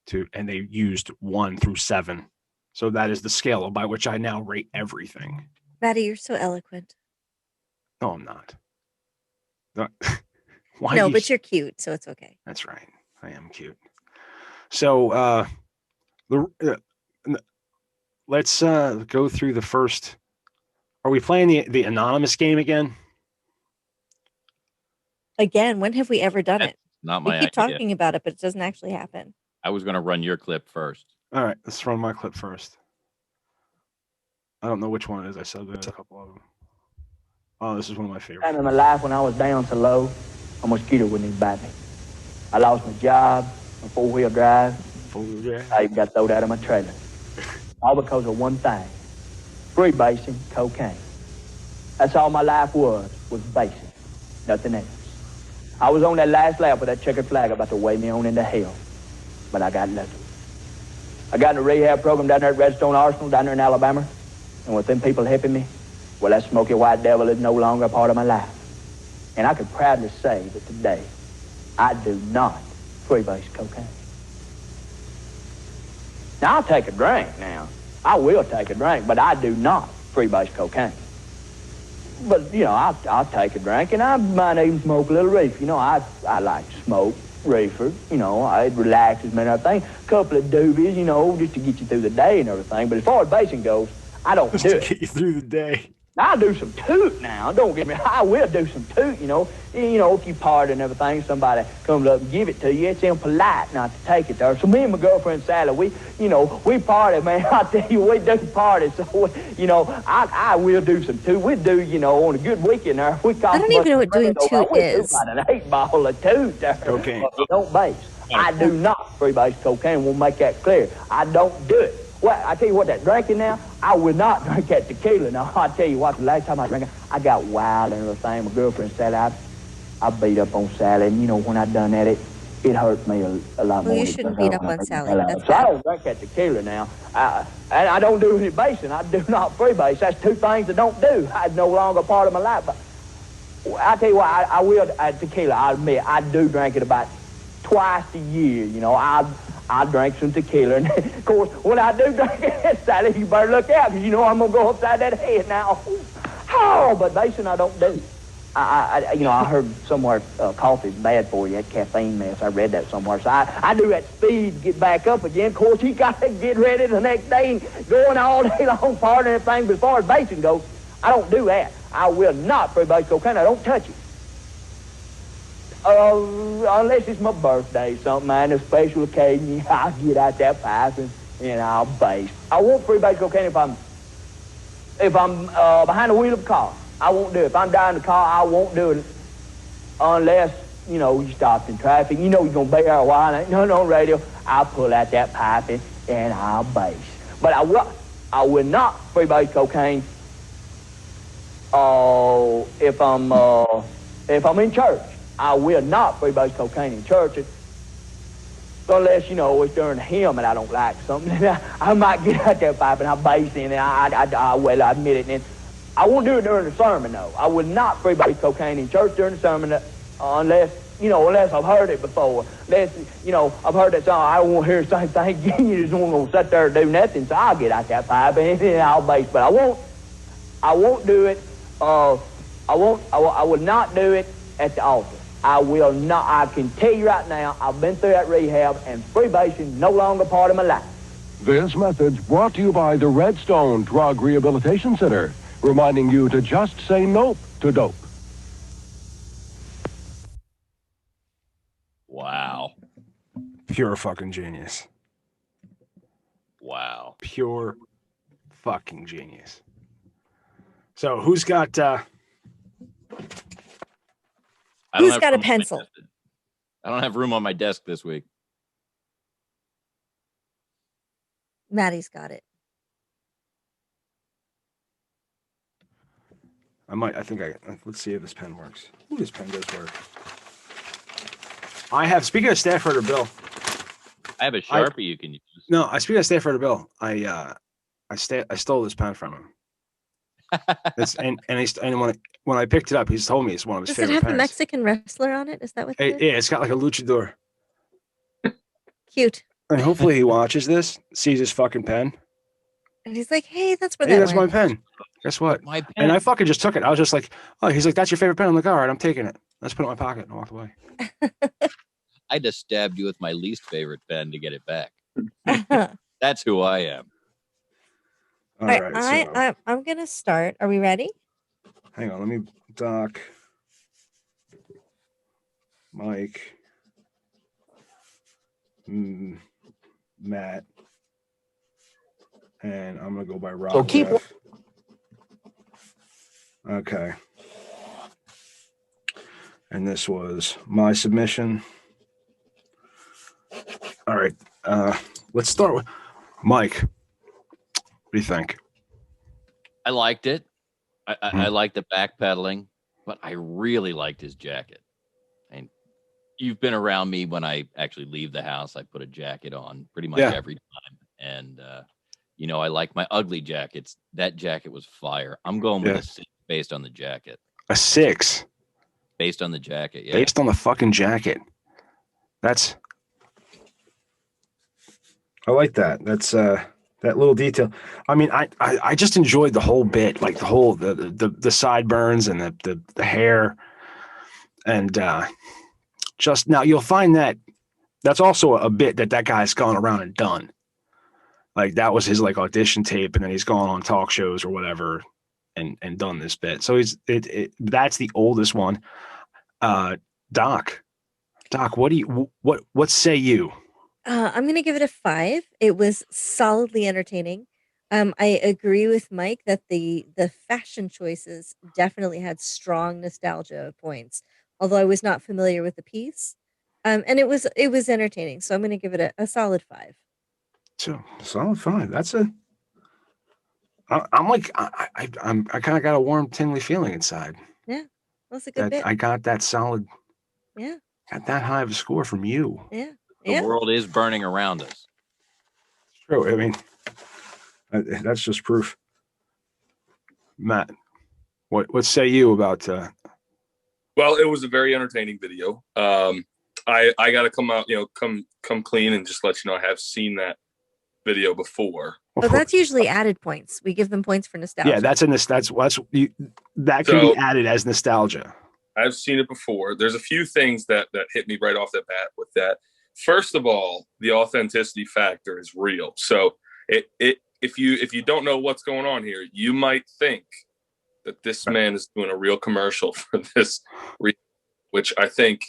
to, and they used 1 through 7. So that is the scale by which I now rate everything. Matty, you're so eloquent. No, I'm not. Why? No, but you're cute, so it's okay. That's right. I am cute. So let's go through the first. Are we playing the anonymous game again? Again, when have we ever done it? Not We my keep idea. talking about it, but it doesn't actually happen. I was going to run your clip first. All right, let's run my clip first. I don't know which one it is. I subbed a couple of them. Oh, this is one of my favorites. Time in my life when I was down so low, a mosquito wouldn't even bite me. I lost my job, my four-wheel drive. I even got thrown out of my trailer. All because of one thing. Freebasing cocaine. That's all my life was basing. Nothing else. I was on that last lap with that checkered flag about to wave me on into hell. But I got lucky. I got in a rehab program down there at Redstone Arsenal, down there in Alabama. And with them people helping me, well, that smoky white devil is no longer a part of my life. And I can proudly say that today, I do not freebase cocaine. Now, I'll take a drink now. I will take a drink, but I do not freebase cocaine. But, I'll take a drink, and I might even smoke a little reefer. I like to smoke reefer. It relaxes me and everything. A couple of doobies, just to get you through the day and everything. But as far as basing goes, I don't Just do to it. get you through the day. I'll do some toot now. Don't get me. I will do some toot. If you party and everything, somebody comes up and give it to you. It's impolite not to take it there. So me and my girlfriend Sally, we party, man. I tell you, we do party. So I will do some toot. We do, on a good weekend there. We I don't even know what doing toot is. We do about an 8-ball of toot there. Cocaine. But we don't base. I do not freebase cocaine. We'll make that clear. I don't do it. Well, I tell you what, that drinking now, I will not drink that tequila. Now, I tell you what, the last time I drank it, I got wild and everything. My girlfriend said I beat up on Sally, and when I done that, it hurt me a lot more. Well, you shouldn't beat up on Sally. That's So I bad. don't drink that tequila now. And I don't do any basing. I do not freebase. That's two things I don't do. It's no longer part of my life. But I tell you what, I will, tequila, I admit, I do drink it about twice a year. I drink some tequila, and of course, when I do drink it, Sally, you better look out, because I'm gonna go upside that head now. Oh, but basing I don't do. I heard somewhere coffee's bad for you, that caffeine mess. I read that somewhere. So I do that speed to get back up again. Of course, you got to get ready the next day and going all day long, partying and everything. But as far as basing goes, I don't do that. I will not freebase cocaine. I don't touch it. Unless it's my birthday, something, man, a special occasion, I'll get out that pipe and I'll base. I won't freebase cocaine if I'm if I'm behind the wheel of a car, I won't do it. If I'm driving the car, I won't do it unless, you stopped in traffic. You're going to be there a while. Ain't nothing on radio. I'll pull out that pipe and I'll bass. But I will not freebase cocaine if I'm in church. I will not freebase cocaine in churches. Unless, it's during the hymn and I don't like something. I might get out that pipe and I'll bass in and I will admit it. And I won't do it during the sermon, though. I will not freebase cocaine in church during the sermon unless I've heard it before. Unless, I've heard that song. I don't want to hear the same thing again. You just won't gonna sit there and do nothing. So I'll get out that pipe and I'll bass. But I won't do it. I will not do it at the altar. I will not. I can tell you right now, I've been through that rehab, and freebasing no longer part of my life. This message brought to you by the Redstone Drug Rehabilitation Center, reminding you to just say nope to dope. Wow. Pure fucking genius. Wow. Pure fucking genius. So who's got Who's got a pencil? I don't have room on my desk this week. Maddie's got it. Let's see if this pen works. Ooh, this pen does work. Speaking of Stafford or Bill. I have a Sharpie you can use. No, speaking of Stafford or Bill, I stole this pen from him. When I picked it up, he's told me it's one of his favorite pens. Does it have a Mexican wrestler on it? Is that what it is? Yeah, it's got like a luchador. Cute. And hopefully he watches this, sees his fucking pen. And he's like, hey, that's where that's my pen. Guess what? My pen. And I fucking just took it. I was just like, oh, he's like, that's your favorite pen? I'm like, all right, I'm taking it. Let's put it in my pocket and walk away. I just stabbed you with my least favorite pen to get it back. That's who I am. All right, I'm going to start. Are we ready? Hang on. Let me Doc, Mike, Matt, and I'm going to go by Rockdef. So keep. Okay. And this was my submission. All right. Let's start with Mike. What do you think? I liked it. I liked the backpedaling, but I really liked his jacket. And you've been around me when I actually leave the house. I put a jacket on pretty much every time. And, I like my ugly jackets. That jacket was fire. I'm going with a 6 based on the jacket. A 6? Based on the jacket, yeah. Based on the fucking jacket. I like that. That's that little detail. I mean, I just enjoyed the whole bit, like the sideburns and the hair, and just now you'll find that's also a bit that guy's gone around and done. Like that was his like audition tape, and then he's gone on talk shows or whatever and done this bit. So that's the oldest one. Doc, what say you? I'm going to give it a 5. It was solidly entertaining. I agree with Mike that the fashion choices definitely had strong nostalgia points, although I was not familiar with the piece. And it was entertaining. So I'm going to give it a solid 5. So solid 5. I'm like, I kind of got a warm, tingly feeling inside. Yeah. That's a good bit. I got that solid. Yeah. Got that high of a score from you. Yeah. The world is burning around us. True. I mean, that's just proof. Matt, what say you about? Well, it was a very entertaining video. I got to come out, come clean and just let you know I have seen that video before. But that's usually added points. We give them points for nostalgia. Yeah, that can be added as nostalgia. I've seen it before. There's a few things that hit me right off the bat with that. First of all, the authenticity factor is real. So if you don't know what's going on here, you might think that this man is doing a real commercial for this, which I think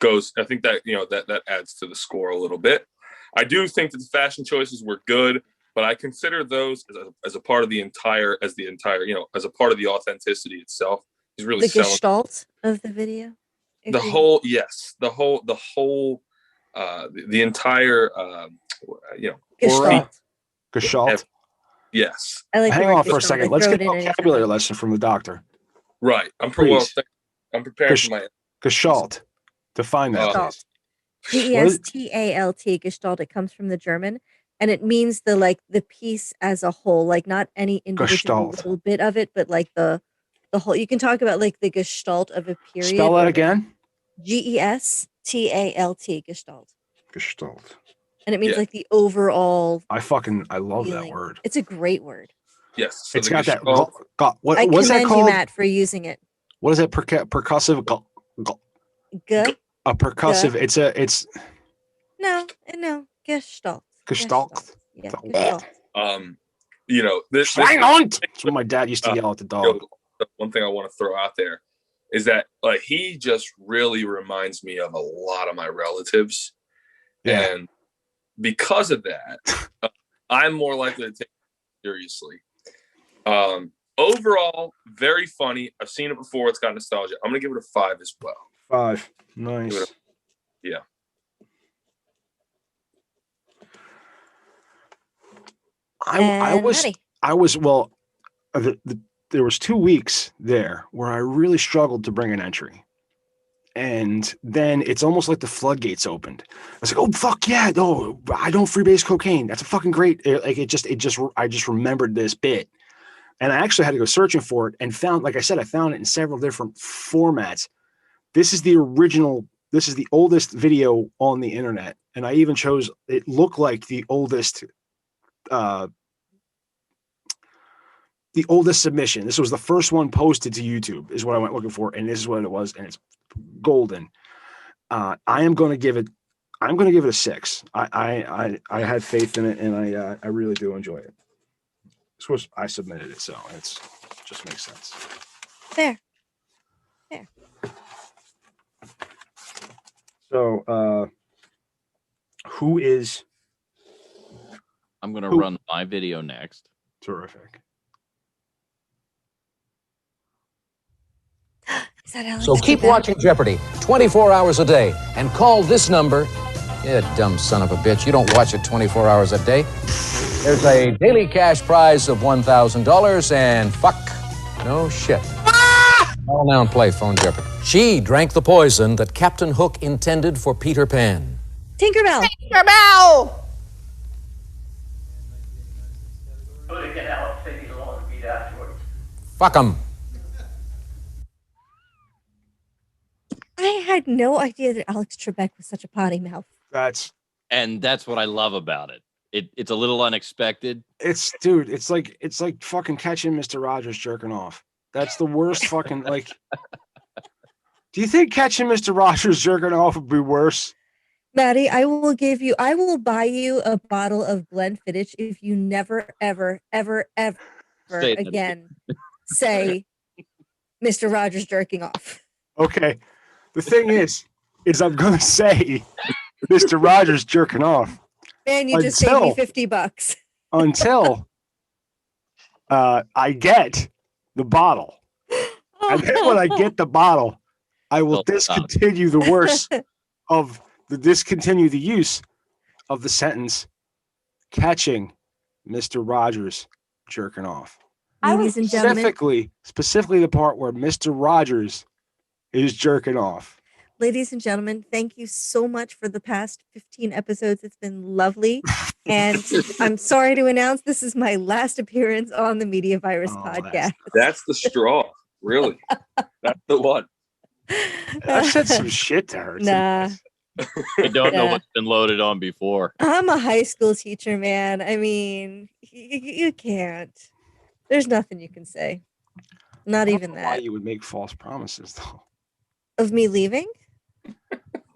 that adds to the score a little bit. I do think that the fashion choices were good. but I consider those as a part of the entire, as a part of the authenticity itself. He's really the selling gestalt of the video. the whole the entire Gestalt. Gestalt. Yes. I like. Hang the word on for a gestalt. second. I Let's throw get it a in vocabulary anytime. lesson from the doctor. Right. I'm Please. preparing for my Gestalt. Define that, Gestalt. please. What is- Gestalt. Gestalt. It comes from the German, and it means the piece as a whole, like not any individual Gestalt. little bit of it, but like the whole. You can talk about like the gestalt of a period. Spell that again. Gestalt. Gestalt. Gestalt. And it means like the overall. I love that feeling. word. It's a great word. Yes. So It's the got that. gestalt- What's I that commend you, called? Matt, for using it. What is that? Percussive. A percussive. It's No. Gestalt. Gestalt. Yeah, gestalt. this Schweinhund! That's what my dad used to yell at the dog. one thing I want to throw out there is that like he just really reminds me of a lot of my relatives. Yeah. And because of that, I'm more likely to take it seriously. Overall, very funny. I've seen it before. It's got nostalgia. I'm going to give it a 5 as well. 5. Nice. Yeah. I was well. There was 2 weeks there where I really struggled to bring an entry, and then it's almost like the floodgates opened. I was like, "Oh fuck yeah! No, I don't freebase cocaine. That's a fucking great." I just remembered this bit, and I actually had to go searching for it and found, like I said, I found it in several different formats. This is the original. This is the oldest video on the internet, and I even chose. It looked like the oldest submission. This was the first one posted to YouTube, is what I went looking for, and this is what it was, and it's golden. I'm going to give it a 6. I had faith in it, and I really do enjoy it. I submitted it, so it just makes sense. Fair. So, who is? I'm going to run my video next. Terrific. Is that Alex? So keep watching Jeopardy 24 hours a day and call this number. You dumb son of a bitch. You don't watch it 24 hours a day. There's a daily cash prize of $1,000 and fuck no shit. Call now and play Phone Jeopardy. She drank the poison that Captain Hook intended for Peter Pan. Tinkerbell. Fuck 'em. I had no idea that Alex Trebek was such a potty mouth. That's what I love about it. It's a little unexpected. It's like fucking catching Mr. Rogers jerking off. That's the worst fucking like. Do you think catching Mr. Rogers jerking off would be worse? Matty, I will buy you a bottle of Glenfiddich if you never, ever, ever, ever again say Mr. Rogers jerking off. Okay. The thing is I'm going to say Mr. Rogers jerking off. Man, you just saved me $50. Until I get the bottle. And then when I get the bottle, I will discontinue discontinue the use of the sentence catching Mr. Rogers jerking off. Ladies and gentlemen. Specifically the part where Mr. Rogers is jerking off. Ladies and gentlemen, thank you so much for the past 15 episodes. It's been lovely. And I'm sorry to announce this is my last appearance on the Media Virus podcast. That's the straw. Really? That's the one. I've said some shit to her. Nah. I don't know what's been loaded on before. I'm a high school teacher, man. I mean, you can't. There's nothing you can say. Not even that. Why you would make false promises, though? Of me leaving?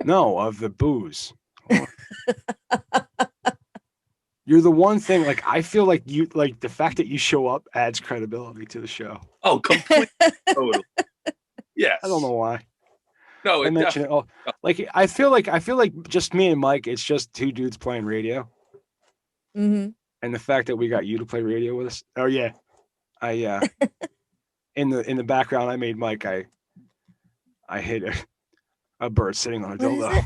No, of the booze. You're the one thing, like, I feel like you, like, the fact that you show up adds credibility to the show. Oh, completely. Totally. Yes. I don't know why. No, I mentioned it all. Like, I feel like just me and Mike, it's just two dudes playing radio. Mm-hmm. And the fact that we got you to play radio with us. Oh yeah. I in the background I made Mike, I hit a bird sitting on a What is dildo. it?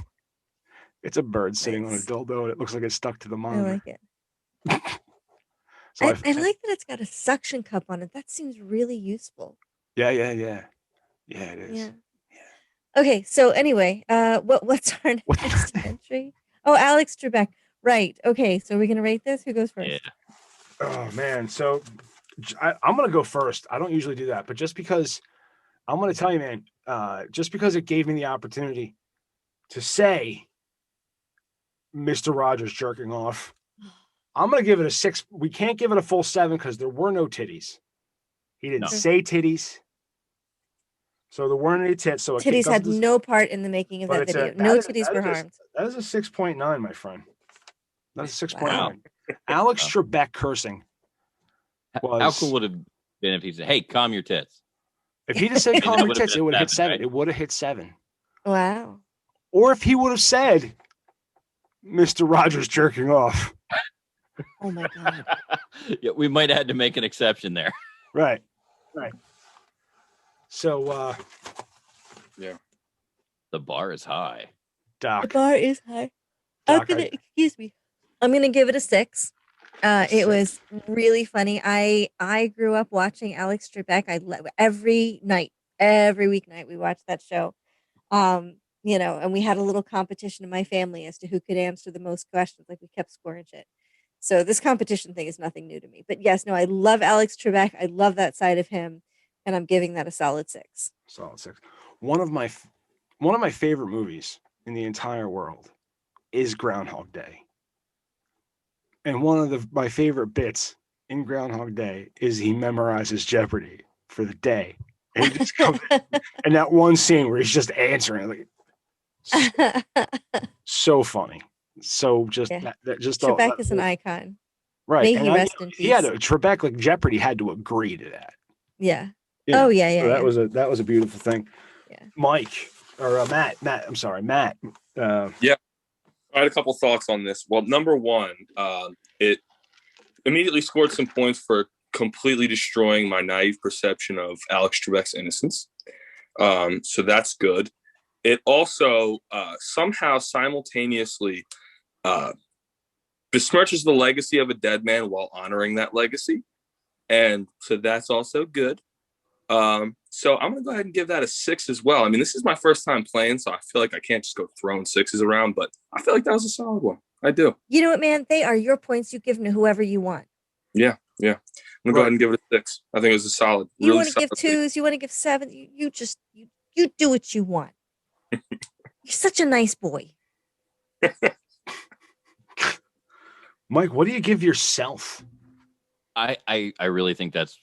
It's a bird sitting on a Nice. dildo and it looks like it's stuck to the I monitor. like it. So I like that it's got a suction cup on it. That seems really useful. Yeah, it is. Yeah. Okay, so anyway, what's our next entry? Oh, Alex Trebek. Right. Okay, so we're gonna rate this. Who goes first? Yeah. Oh man, so I'm gonna go first. I don't usually do that, but just because I'm gonna tell you, man, just because it gave me the opportunity to say Mr. Rogers jerking off, I'm gonna give it a 6. We can't give it a full 7 because there were no titties. He didn't say titties. So there weren't any tits. So Titties had no part in the making of that video. No titties were harmed. That is a 6.9, my friend. That's a 6.9. Wow. Alex Trebek cursing. How cool would it have been if he said, "Hey, calm your tits"? If he just said calm your tits, it would have hit 7. Right? It would have hit 7. Wow. Or if he would have said, Mr. Rogers jerking off. Oh my God. Yeah, we might have had to make an exception there. Right. So, yeah. The bar is high. The Doc. bar is high. Excuse me. I'm gonna give it a 6. It was really funny. I grew up watching Alex Trebek. Every weeknight we watched that show. And we had a little competition in my family as to who could answer the most questions. Like we kept scoring shit. So this competition thing is nothing new to me. But yes, no, I love Alex Trebek. I love that side of him, and I'm giving that a solid 6. Solid 6. One of my favorite movies in the entire world is Groundhog Day. And one of my favorite bits in Groundhog Day is he memorizes Jeopardy for the day. And he just comes in that one scene where he's just answering, like, so funny. So just just Trebek is an icon. Right. May he rest in peace. Yeah, Trebek, like Jeopardy had to agree to that. Yeah. Yeah. Oh yeah. So that was a beautiful thing. Yeah. Mike or Matt. I'm sorry, Matt. Yeah. I had a couple thoughts on this. Well, number one, it immediately scored some points for completely destroying my naive perception of Alex Trebek's innocence. So that's good. It also somehow simultaneously besmirches the legacy of a dead man while honoring that legacy. And so that's also good. So I'm going to go ahead and give that a 6 as well. I mean, this is my first time playing, so I feel like I can't just go throwing 6s around, but I feel like that was a solid one. I do. You know what, man? They are your points. You give them to whoever you want. Yeah. I'm going to go ahead and give it a 6. I think it was a solid. You really want to give 2s, you want to give 7. You do what you want. You're such a nice boy. Mike, what do you give yourself? I really think that's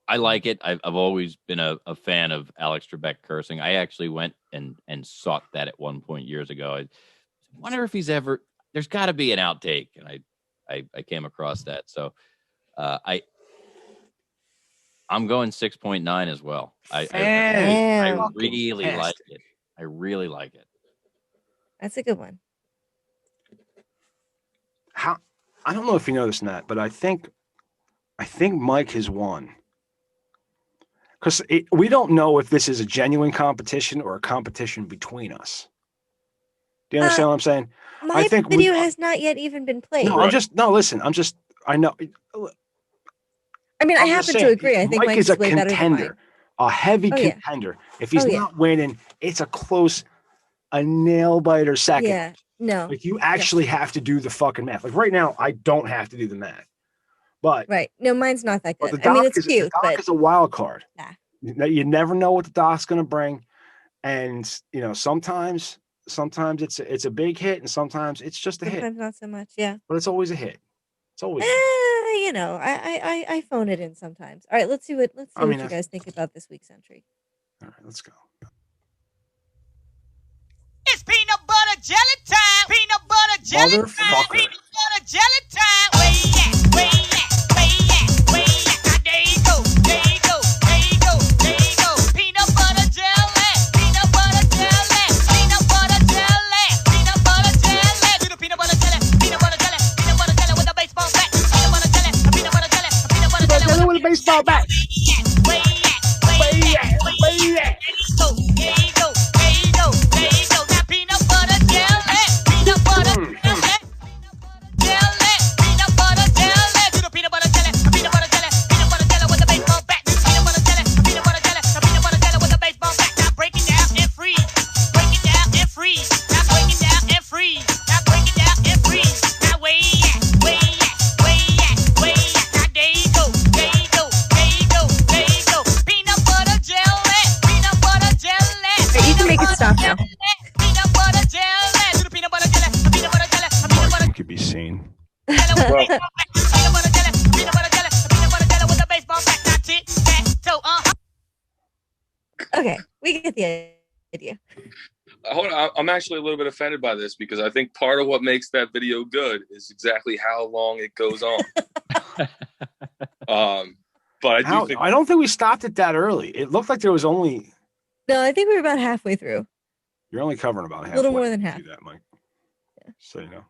I like it. I've always been a fan of Alex Trebek cursing. I actually went and sought that at one point years ago. I wonder if he's ever. There's got to be an outtake, and I came across that. So I'm going 6.9 as well. I really like it. I really like it. That's a good one. I don't know if you know this, Nat, but I think Mike has won. Because we don't know if this is a genuine competition or a competition between us. Do you understand what I'm saying? My video has not yet even been played. No, I know. I mean, I happen to agree. I think Mike is a way better than mine. contender, a heavy contender. If he's not winning, it's a nail biter second. Yeah, no. Like you actually have to do the fucking math. Like right now, I don't have to do the math. But right, no, mine's not that good. The doc it's cute, the doc is a wild card. Nah. You never know what the doc's going to bring, and sometimes it's a big hit, and sometimes it's just a hit. Sometimes not so much, yeah. But it's always a hit. It's always. I phone it in sometimes. All right, let's see what you guys think about this week's entry. All right, let's go. It's peanut butter jelly time. Peanut butter jelly time. Peanut butter jelly time. Where you at? Where you at? Where you at? Where you at? Now there you go. There you go. There you go. There you go. Peanut butter jelly. Peanut butter jelly. Peanut butter jelly. Peanut butter jelly. Do the peanut butter jelly. Peanut butter jelly. Peanut butter jelly with the baseball baseball bat. Where you at? There you go. Now peanut butter jelly. Peanut butter jelly. Peanut butter jelly. Do the peanut butter jelly. Peanut butter jelly. Peanut butter jelly with a baseball bat. Do the peanut butter jelly. Peanut butter jelly. Peanut butter jelly with a baseball bat. Now break it down and freeze. Break it down and freeze. Now break it down and freeze. Now break it down and freeze. Now where you at? Now there you go. Peanut butter jelly. Peanut butter jelly. Right, you can make it stop now. Peanut butter jelly. Do the peanut butter jelly. Peanut butter jelly. Peanut butter It could be seen. jelly with a baseball bat. Peanut butter jelly. Peanut butter jelly. Peanut butter jelly with a baseball bat. Now tit, tat, toe, Okay, we get the idea. Hold on, I'm actually a little bit offended by this because I think part of what makes that video good is exactly how long it goes on. But I don't think we stopped it that early. It looked like there was only. No, I think we were about halfway through. You're only covering about half. A little more than half. Do that, Mike. Yeah. So you know.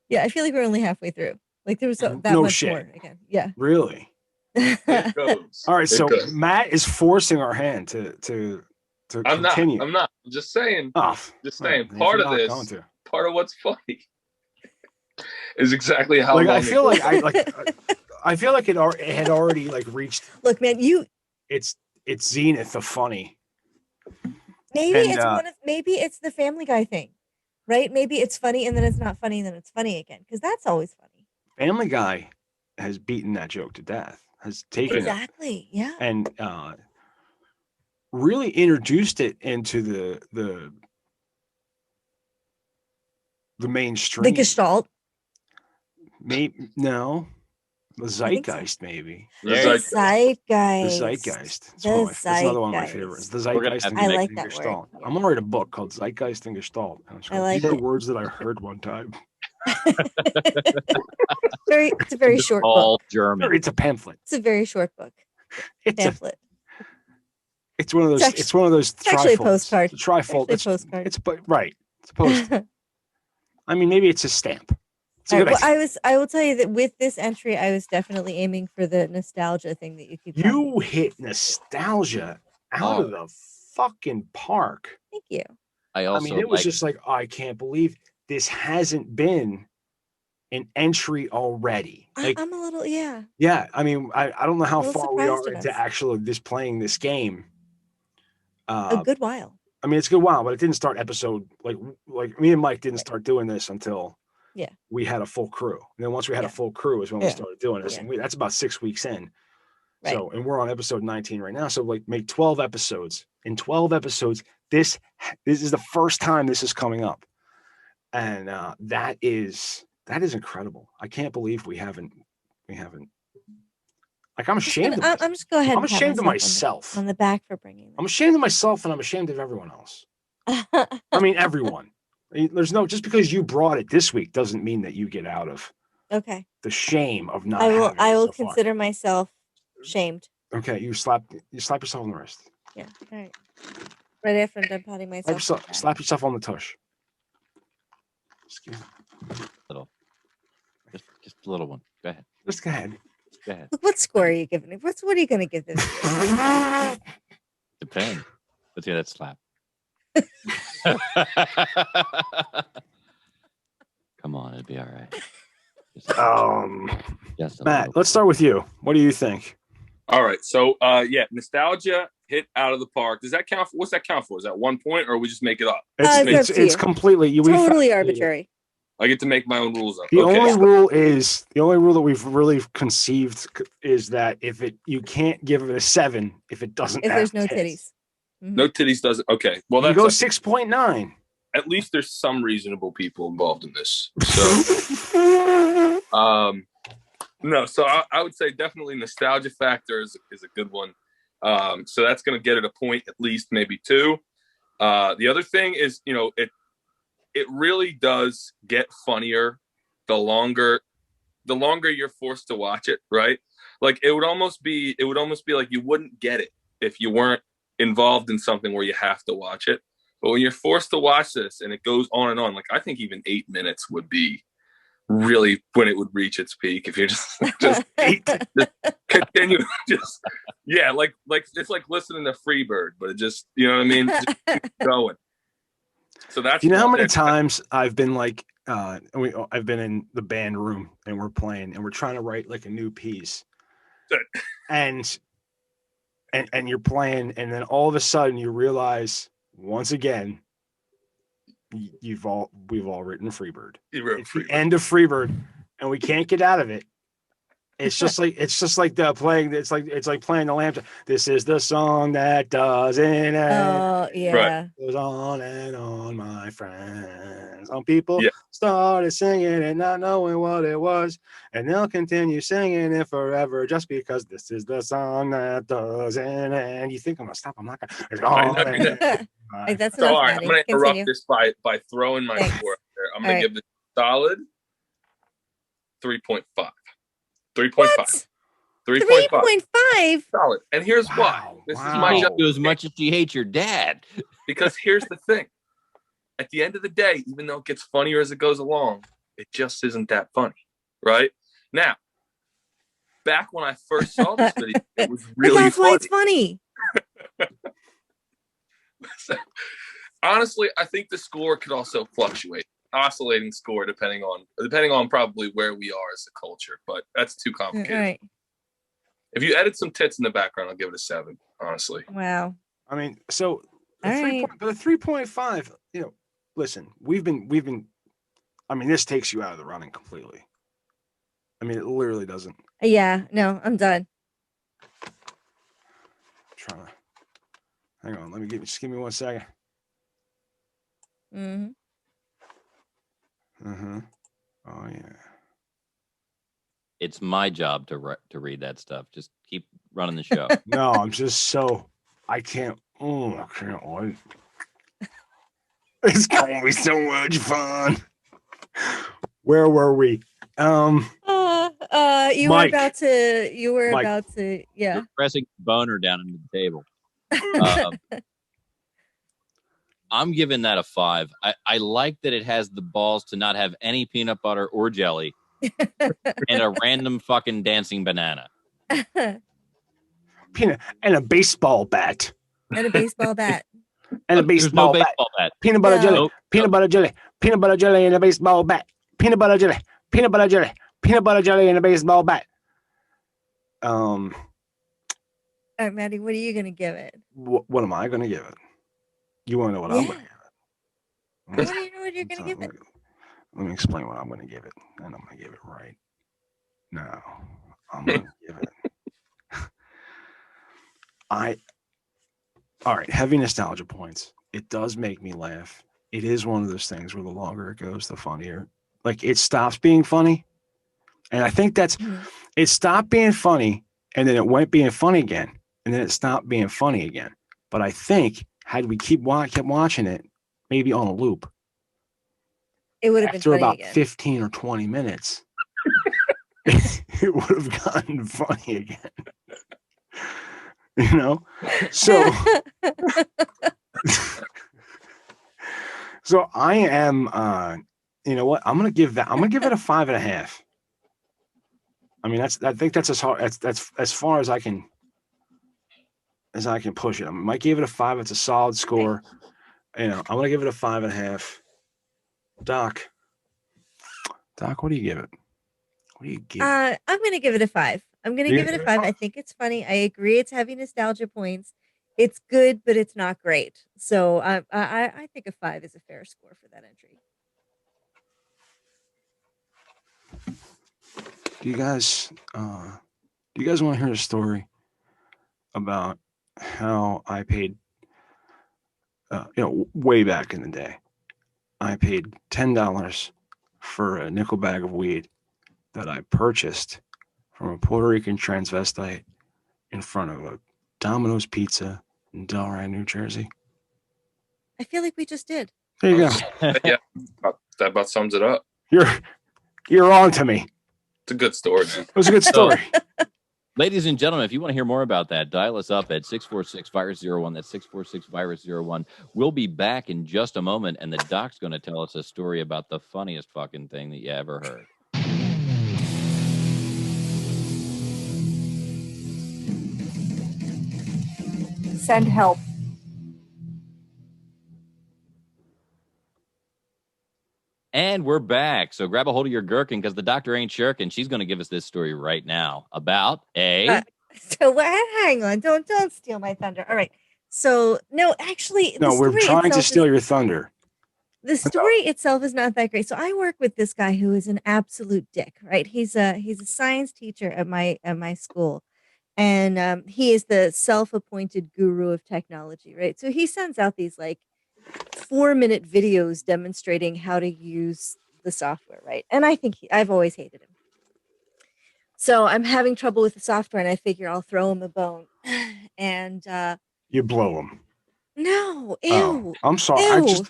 Yeah, I feel like we're only halfway through. Like there was that No much shit. more again. Yeah. Really? It goes. All right, so goes. Matt is forcing our hand to I'm continue. not. I'm just saying. Oh, Just saying. right, Part if of you're not this, going to. part of what's funny, is exactly how. Like long I feel it like goes. I feel like it had already like reached Look, man, its zenith of funny. maybe And, maybe it's the Family Guy thing, right? Maybe it's funny and then it's not funny and then it's funny again because that's always funny. Family Guy has beaten that joke to death. Has taken Exactly. Yeah. it and really introduced it into the mainstream. The Gestalt. Maybe no, the zeitgeist maybe. The The zeitgeist. The Zeitgeist. zeitgeist. That's The another one of my zeitgeist. favorites. The We're gonna zeitgeist have and to I make like and that Gestalt. word. I'm gonna write a book called Zeitgeist and Gestalt. And it's I called, like These are it. words that I heard one time. It's a very short All book. German. It's a pamphlet. It's a very short book. It's Pamphlet. it's one of those. It's It's one of those. it's actually a trifolds. postcard. It's a trifold. It's actually a postcard. It's right. It's a post. I mean, maybe it's a stamp. It's a All good right, well, idea. I will tell you that with this entry, I was definitely aiming for the nostalgia thing that you keep. talking You about. hit nostalgia out of the fucking park. Thank you. I I also mean, it was like- just like, I can't believe this hasn't been an entry already. Like, I'm a little, yeah. yeah, I mean, I don't know how A little far we surprised are at into us. actually just playing this game. A good while. I mean, it's a good while, but it didn't start episode like me and Mike didn't start doing this until Yeah. we had a full crew. And then once we had Yeah. a full crew is when we Yeah. started doing this. Yeah. And that's about 6 weeks in. Right. So, and we're on episode 19 right now. So like make 12 episodes. In 12 episodes, this is the first time this is coming up. And that is incredible. I can't believe we haven't like I'm ashamed of myself. I'm just go ahead. I'm and pat ashamed of myself myself. on the back for bringing I'm ashamed of myself and I'm ashamed of everyone else. that. I mean, everyone. There's no, just because you brought it this week doesn't mean that you get out of Okay. the shame of not. I will. having it I will so far. consider myself shamed. Okay, you slap yourself on the wrist. Yeah. All right. Right after I'm done patting myself. Slap yourself on the tush. Excuse me. little, just a little one. Go ahead. Just go ahead. Go ahead. Look, what score are you giving it? What are you going to give this? Depends. Let's get that slap. Come on, it'll be all right. Just a Matt, little. let's start with you. What do you think? All right. So, yeah, nostalgia hit out of the park. Does that count? What's that count for? Is that 1 point, or we just make it up? It's completely totally arbitrary. I get to make my own rules up. The Okay. only rule that we've really conceived is that you can't give it a 7 if it doesn't. If have there's no tits. titties. No titties doesn't. Okay. Well, You that's go a- 6.9. At least there's some reasonable people involved in this. So, no. So I would say definitely nostalgia factor is a good one. So that's going to get it a point, at least maybe 2. The other thing is, it really does get funnier the longer you're forced to watch it, right? Like it would almost be like you wouldn't get it if you weren't involved in something where you have to watch it. But when you're forced to watch this and it goes on and on, like I think even 8 minutes would be really when it would reach its peak. If you just continue, like it's like listening to Freebird, but it just, you know what I mean? Just keep going. So that's, you know how many times I've been like, I've been in the band room and we're playing and we're trying to write like a new piece, and you're playing, and then all of a sudden you realize once again we've all written Freebird. It's the end of Freebird, and we can't get out of it. It's just like the playing. It's like playing the lamp. This is the song that doesn't end. Oh yeah. Goes on and on, my friends. Some people started singing it, not knowing what it was, and they'll continue singing it forever just because this is the song that doesn't end. You think I'm gonna stop? I'm not gonna. It's on. Like, that's so, enough, all right, Matty. I'm gonna interrupt Continue. this by throwing my score out there. I'm gonna give this solid 3.5. 3.5. 3.5. Solid. And here's why. This is my hate you as much as you hate your dad. Because here's the thing. At the end of the day, even though it gets funnier as it goes along, it just isn't that funny. Right? Now, back when I first saw this video, it was really But that's why it's funny. So, honestly, I think the score could also fluctuate. Oscillating score depending on probably where we are as a culture, but that's too complicated. Right. If you edit some tits in the background, I'll give it a 7, honestly. Wow. I mean, so the All 3.5, you know, listen, we've been I mean, this takes you out of the running completely. I mean, it literally doesn't. Yeah, no, I'm done. Hang on, just give me 1 second. Mm-hmm. Oh yeah. It's my job to read that stuff. Just keep running the show. No, I'm just I can't wait. It's gonna be so much fun. Where were we? You were about to You're pressing boner down into the table. I'm giving that a 5. I like that it has the balls to not have any peanut butter or jelly and a random fucking dancing banana. Peanut and a baseball bat. And a baseball bat. And a baseball, baseball bat. Peanut butter jelly. Nope. Peanut butter jelly. Peanut butter jelly and a baseball bat. Peanut butter jelly. Peanut butter jelly. Peanut butter jelly and a baseball bat. All right, Matty, what are you gonna give it? What am I gonna give it? You want to know what I'm going to give it? What do you know what you're going to give it? Let me explain what I'm going to give it, and I'm going to give it right now. I'm going to give it. All right, heavy nostalgia points. It does make me laugh. It is one of those things where the longer it goes, the funnier. Like, it stops being funny, and I think that's it stopped being funny, and then it went being funny again, and then it stopped being funny again. But I think had we kept watching it, maybe on a loop, it would have been after funny about again. 15 or 20 minutes, it would have gotten funny again. You know, so I am. You know what? I'm gonna give it a 5.5. I mean, I think that's that's as far as I can push it. I might give it a 5. It's a solid score. You know, I'm gonna give it a 5.5. Doc, what do you give it? What do you give it? I'm gonna give it a 5. I'm gonna give it a 5. I think it's funny. I agree. It's heavy nostalgia points. It's good, but it's not great. So I think a 5 is a fair score for that entry. Do you guys want to hear a story about how I paid? Way back in the day, I paid $10 for a nickel bag of weed that I purchased from a Puerto Rican transvestite in front of a Domino's Pizza in Delray, New Jersey. I feel like we just did. There you go. Yeah, that about sums it up. You're on to me. It's a good story, man. It was a good story. Ladies and gentlemen, if you want to hear more about that, dial us up at 646-VIRUS-01. That's 646-VIRUS-01. We'll be back in just a moment, and the doc's going to tell us a story about the funniest fucking thing that you ever heard. Send help. And we're back. So grab a hold of your gherkin because the doctor ain't shirking. She's going to give us this story right now about a... So hang on. Don't steal my thunder. All right. So, no, actually... No, we're trying to steal your thunder. The story itself is not that great. So I work with this guy who is an absolute dick, right? He's a science teacher at my school. And he is the self-appointed guru of technology, right? So he sends out these like 4-minute videos demonstrating how to use the software, right? And I think I've always hated him. So I'm having trouble with the software, and I figure I'll throw him a bone. And you blow him. No, ew. Oh, I'm sorry. Ew.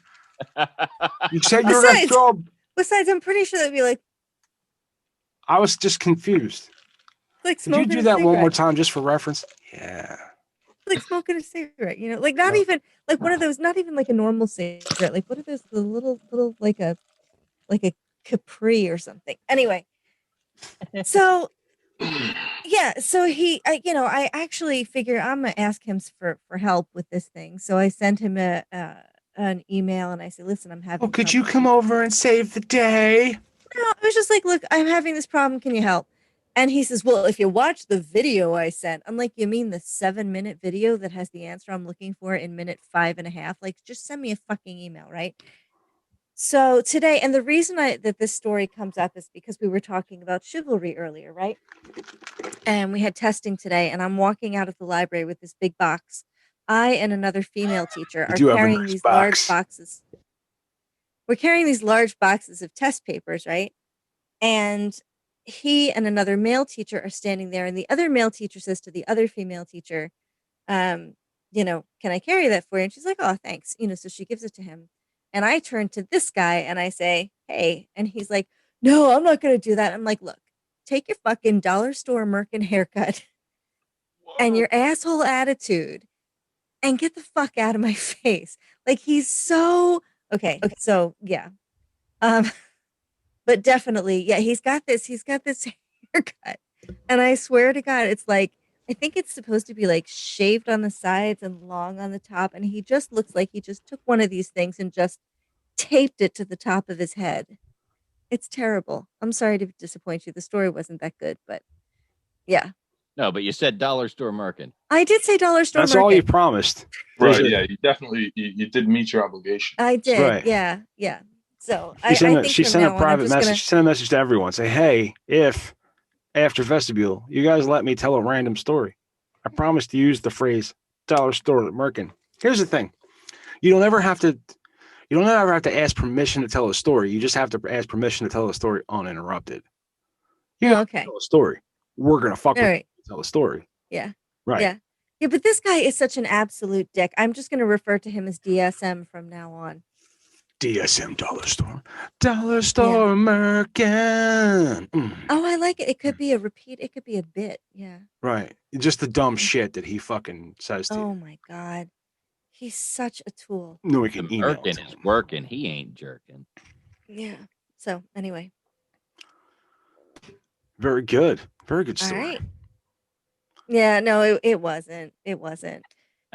You said you were going to throw him. Besides, I'm pretty sure that'd be like. I was just confused. Like Did you do that one more time just for reference? Yeah. Like smoking a cigarette, you know, like not even like one of those, not even like a normal cigarette. Like what are those, the little like a Capri or something. Anyway, so yeah, so I actually figure I'm gonna ask him for help with this thing. So I sent him an email and I said, listen, I'm having. Oh, could you come over and save the day? No, I was just like, look, I'm having this problem. Can you help? And he says, well, if you watch the video I sent, I'm like, you mean the 7-minute video that has the answer I'm looking for in minute 5.5? Like, just send me a fucking email, right? So today, and the reason that this story comes up is because we were talking about chivalry earlier, right? And we had testing today, and I'm walking out of the library with this big box. I and another female teacher are carrying these large boxes. We're carrying these large boxes of test papers, right? And he and another male teacher are standing there, and the other male teacher says to the other female teacher, can I carry that for you? And she's like, oh, thanks. So she gives it to him. And I turn to this guy and I say, hey, and he's like, no, I'm not going to do that. I'm like, look, take your fucking dollar store Merkin haircut and your asshole attitude and get the fuck out of my face. Like, he's so, okay. So yeah. But definitely, yeah, he's got this haircut. And I swear to God, it's like, I think it's supposed to be like shaved on the sides and long on the top. And he just looks like he just took one of these things and just taped it to the top of his head. It's terrible. I'm sorry to disappoint you. The story wasn't that good, but yeah. No, but you said dollar store Merkin. I did say dollar store That's Merkin. all you promised. Right, yeah, you definitely, you did meet your obligation. I did, right. yeah. So she sent a private message. She sent a message to everyone. Say, hey, if after vestibule, you guys let me tell a random story, I promise to use the phrase dollar store Merkin. Here's the thing. You don't ever have to ask permission to tell a story. You just have to ask permission to tell a story uninterrupted. Okay. Tell a story. We're going to fuck with right. you to tell a story. Yeah. Right. Yeah, but this guy is such an absolute dick. I'm just going to refer to him as DSM from now on. DSM dollar store Merkin. Oh, I like it. It could be a repeat. It could be a bit. Yeah. Right. Just the dumb shit that he fucking says to you. Oh my God. He's such a tool. No, we can email. Merkin is working. He ain't jerking. Yeah. So anyway. Very good. Very good story. All right. Yeah, no, it wasn't. It wasn't.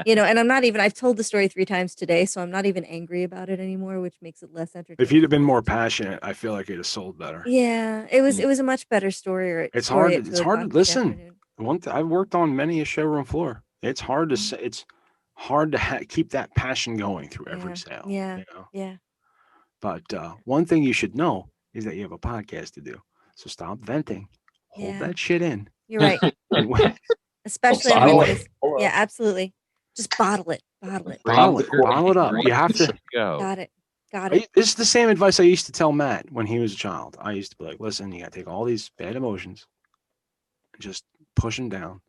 And I'm not even, I've told the story 3 times today, so I'm not even angry about it anymore, which makes it less entertaining. If you'd have been more passionate, I feel like it'd have sold better. Yeah, it was a much better story. It's hard to listen. I've worked on many a showroom floor. It's hard to say. It's hard to keep that passion going through every sale. Yeah. Yeah. But one thing you should know is that you have a podcast to do. So stop venting. Hold that shit in. You're right. Especially yeah, absolutely. Just bottle it. Bottle it up. You have to go. Got it. This is the same advice I used to tell Matt when he was a child. I used to be like, listen, you got to take all these bad emotions and just push them down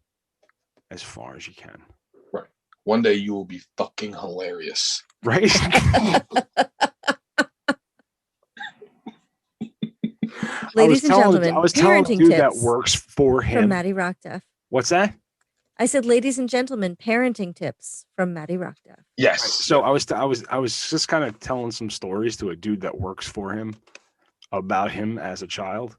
as far as you can. Right. One day you will be fucking hilarious. Right? Ladies and gentlemen, I was telling a dude that works for him. From Matty Rockdef. What's that? I said, ladies and gentlemen, parenting tips from Matty Rockdef. Yes. So I was just kind of telling some stories to a dude that works for him about him as a child,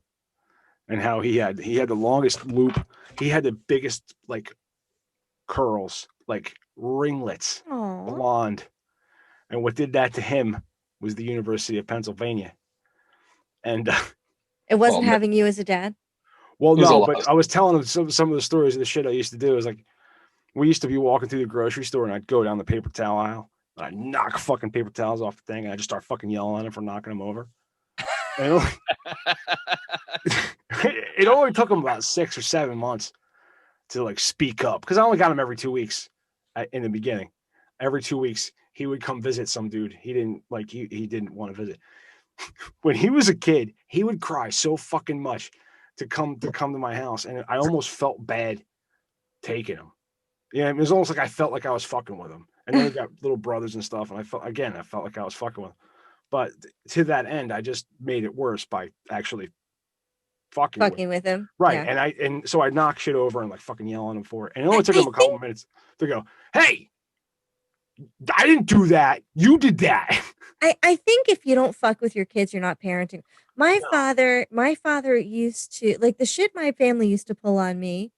and how he had the longest loop. He had the biggest like curls, like ringlets, Aww. blonde. And what did that to him was the University of Pennsylvania. And It wasn't having you as a dad? well, no, but I was telling him some of the stories of the shit I used to do. Is like, we used to be walking through the grocery store and I'd go down the paper towel aisle and I'd knock fucking paper towels off the thing and I'd just start fucking yelling at him for knocking them over. And it only took him about 6 or 7 months to like speak up, because I only got him every 2 weeks in the beginning. Every 2 weeks he would come visit some dude. He didn't want to visit. When he was a kid, he would cry so fucking much to come to my house, and I almost felt bad taking him. Yeah, it was almost like I felt like I was fucking with him. And then we got little brothers and stuff, and I felt like I was fucking with him. But to that end, I just made it worse by actually fucking with him. Right. Yeah. And so I knock shit over and like fucking yell at him for it. And it only took him a couple minutes to go, "Hey, I didn't do that. You did that." I think if you don't fuck with your kids, you're not parenting. My father used to, like, the shit my family used to pull on me.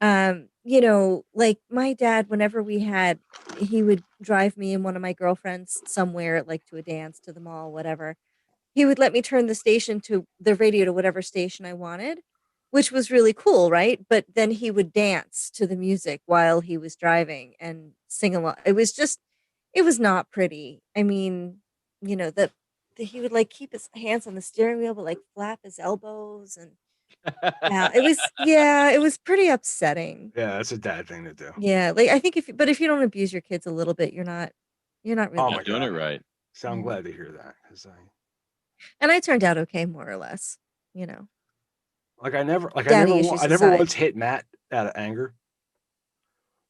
Like my dad, whenever he would drive me and one of my girlfriends somewhere, like to a dance, to the mall, whatever. He would let me turn the radio to whatever station I wanted, which was really cool, right? But then he would dance to the music while he was driving and sing along. It was not pretty. I mean, he would like keep his hands on the steering wheel, but like flap his elbows, and it was pretty upsetting. Yeah, that's a dad thing to do. Yeah, like I think if you don't abuse your kids a little bit, you're not really doing it right. So I'm glad to hear that, and I turned out okay, more or less. Like I never once hit Matt out of anger.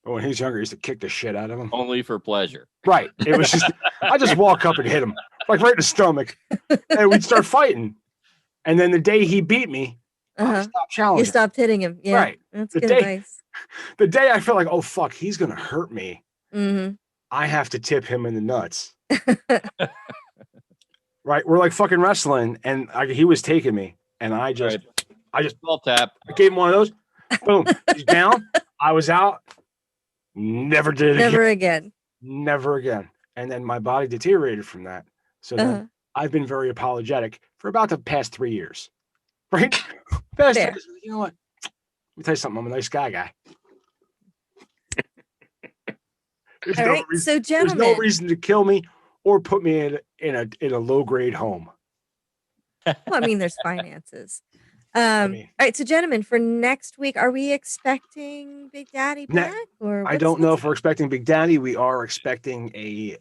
But when he was younger, he used to kick the shit out of him. Only for pleasure. Right. It was just, I just walk up and hit him, like right in the stomach, and we'd start fighting. And then the day he beat me, I stopped challenging. You stopped hitting him. Yeah. Right. That's good advice. The day I felt like, oh, fuck, he's going to hurt me. Mm-hmm. I have to tip him in the nuts. Right. We're like fucking wrestling, and he was taking me, and I just ball tap. I gave him one of those. Boom. He's down. I was out. Never did it again. Never again. And then my body deteriorated from that. So then I've been very apologetic for about the past 3 years. Right? Past 3 years. You know what? Let me tell you something. I'm a nice guy. There's no reason to kill me or put me in a low grade home. Well, I mean, there's finances. All right, so gentlemen, for next week, are we expecting Big Daddy back? Or I don't know if we're expecting Big Daddy. We are expecting a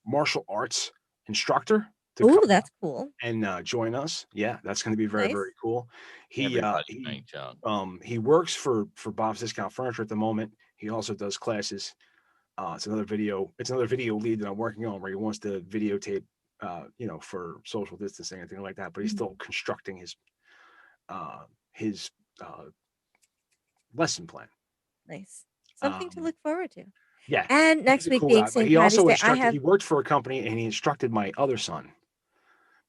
martial arts instructor to come that's cool, and join us. Yeah, that's going to be very very cool. He works for Bob's Discount Furniture at the moment. He also does classes. It's another video lead that I'm working on where he wants to videotape, for social distancing and things like that. But he's still constructing his lesson plan. Nice. Something to look forward to. Yeah. And next week being St. Patty's Day, he worked for a company and he instructed my other son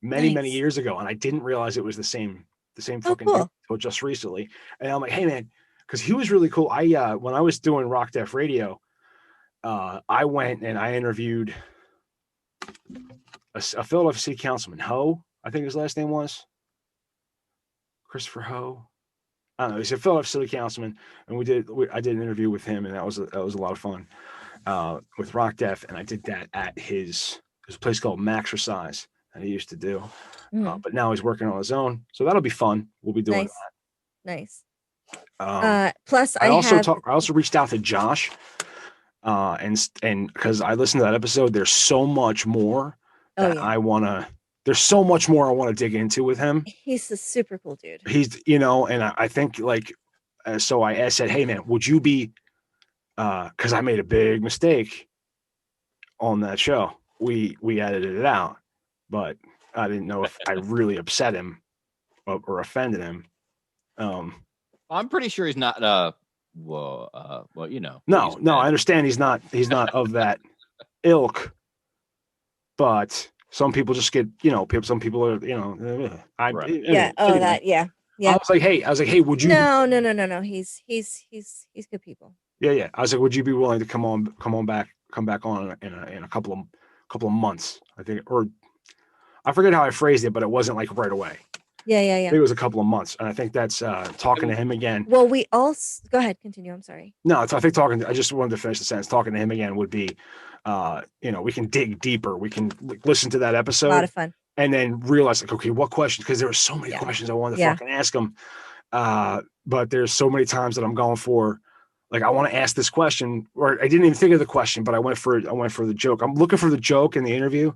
many years ago, and I didn't realize it was the same fucking dude until just recently. And I'm like, hey man, because he was really cool. I when I was doing Rockdef Radio, I went and I interviewed a Philadelphia City Councilman, Ho, I think his last name was. Christopher Ho. I don't know. He's a Philadelphia City Councilman, and I did an interview with him, and that was a lot of fun with Rockdef, and I did that at there's a place called Maxercise that he used to do, but now he's working on his own, so that'll be fun. We'll be doing that. Nice. Plus, I also reached out to Josh, and because I listened to that episode, there's so much more that I want to. There's so much more I want to dig into with him. He's a super cool dude. He's, and I think so I said, hey man, would you be, cause I made a big mistake on that show. We edited it out, but I didn't know if I really upset him or offended him. I'm pretty sure he's not Well, you know. No, I understand he's not of that ilk, but some people just get, some people are, Right. Yeah. Oh, that. Yeah. Yeah. I was like, hey, would you? No. He's good people. Yeah. I was like, would you be willing to come back on in a couple of months? I think, or I forget how I phrased it, but it wasn't like right away. Yeah. I think it was a couple of months, and I think that's talking to him again. Well, we also go ahead, continue. I'm sorry. No, I think I just wanted to finish the sentence. Talking to him again would be, we can dig deeper. We can listen to that episode. A lot of fun. And then realize, like, okay, what questions? Because there were so many questions I wanted to fucking ask him. But there's so many times that I'm going for, like, I want to ask this question, or I didn't even think of the question, but I went for the joke. I'm looking for the joke in the interview.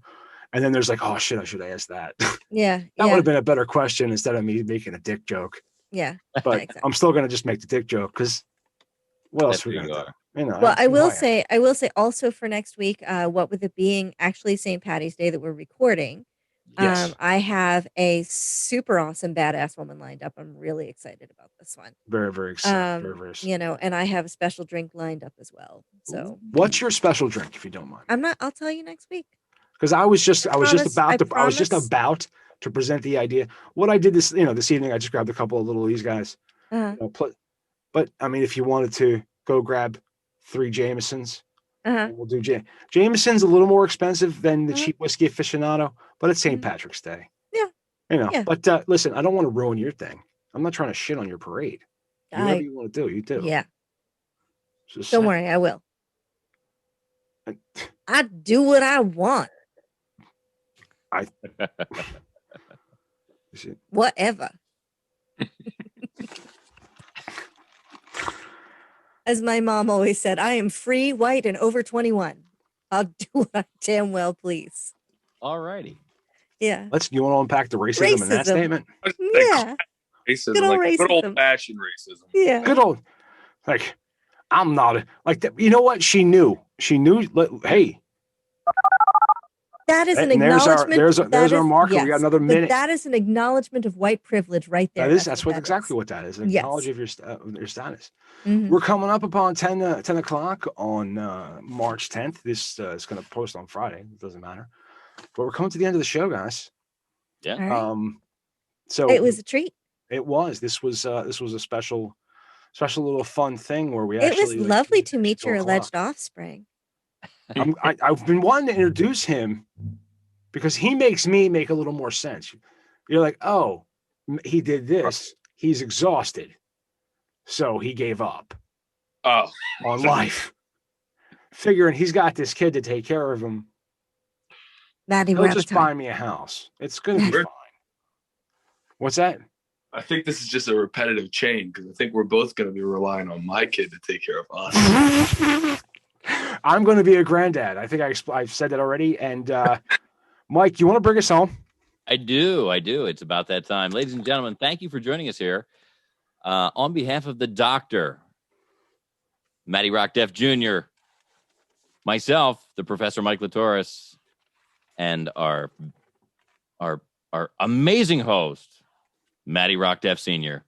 And then there's like, oh shit, I should ask that. Yeah. That would have been a better question instead of me making a dick joke. Yeah. But exactly. I'm still gonna just make the dick joke because what else are we gonna do? Well, I will say also for next week, what with it being actually St. Patty's Day that we're recording, yes. I have a super awesome badass woman lined up. I'm really excited about this one. Very, very excited. Very excited. And I have a special drink lined up as well. So what's your special drink, if you don't mind? I'll tell you next week. Because I was just about to present the idea. What I did this evening, I just grabbed a couple of little of these guys. But I mean, if you wanted to go grab 3 Jamesons, we'll do Jameson's a little more expensive than the cheap whiskey aficionado, but it's St. Patrick's Day. Yeah. But listen, I don't want to ruin your thing. I'm not trying to shit on your parade. Whatever you want to do, you do. Yeah. Don't worry, I will. I do what I want. Whatever. As my mom always said, I am free, white, and over 21. I'll do what I damn well please. All righty. Yeah. You want to unpack the racism in that statement? Yeah. Racism, good old like racism. Good old-fashioned racism. Yeah. Good old, like, I'm not like that. You know what? She knew. Hey. That is an acknowledgement. There's our marker. Yes, we got another minute. That is an acknowledgement of white privilege right there. That's exactly what that is. An acknowledge of your status. Mm-hmm. We're coming up upon 10 o'clock on March 10th. This is going to post on Friday. It doesn't matter. But we're coming to the end of the show, guys. Yeah. Right. So it was a treat. It was. This was a special little fun thing where we It was lovely to meet your alleged offspring. I've been wanting to introduce him because he makes me make a little more sense. You're like, oh, he did this. He's exhausted. So he gave up on life. Figuring he's got this kid to take care of him. He'll just buy me a house. It's going to be fine. What's that? I think this is just a repetitive chain because I think we're both going to be relying on my kid to take care of us. I'm going to be a granddad. I think I've said that already. And Mike, you want to bring us home? I do. It's about that time. Ladies and gentlemen, thank you for joining us here. On behalf of the doctor, Matty Rockdef Jr., myself, the Professor Mike Latoris, and our amazing host, Matty Rockdef Sr.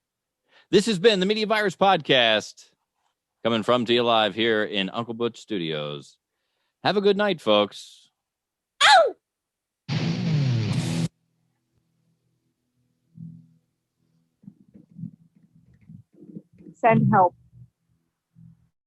This has been the Media Virus Podcast, coming from to you live here in Uncle Butch Studios. Have a good night, folks. Ow! Send help.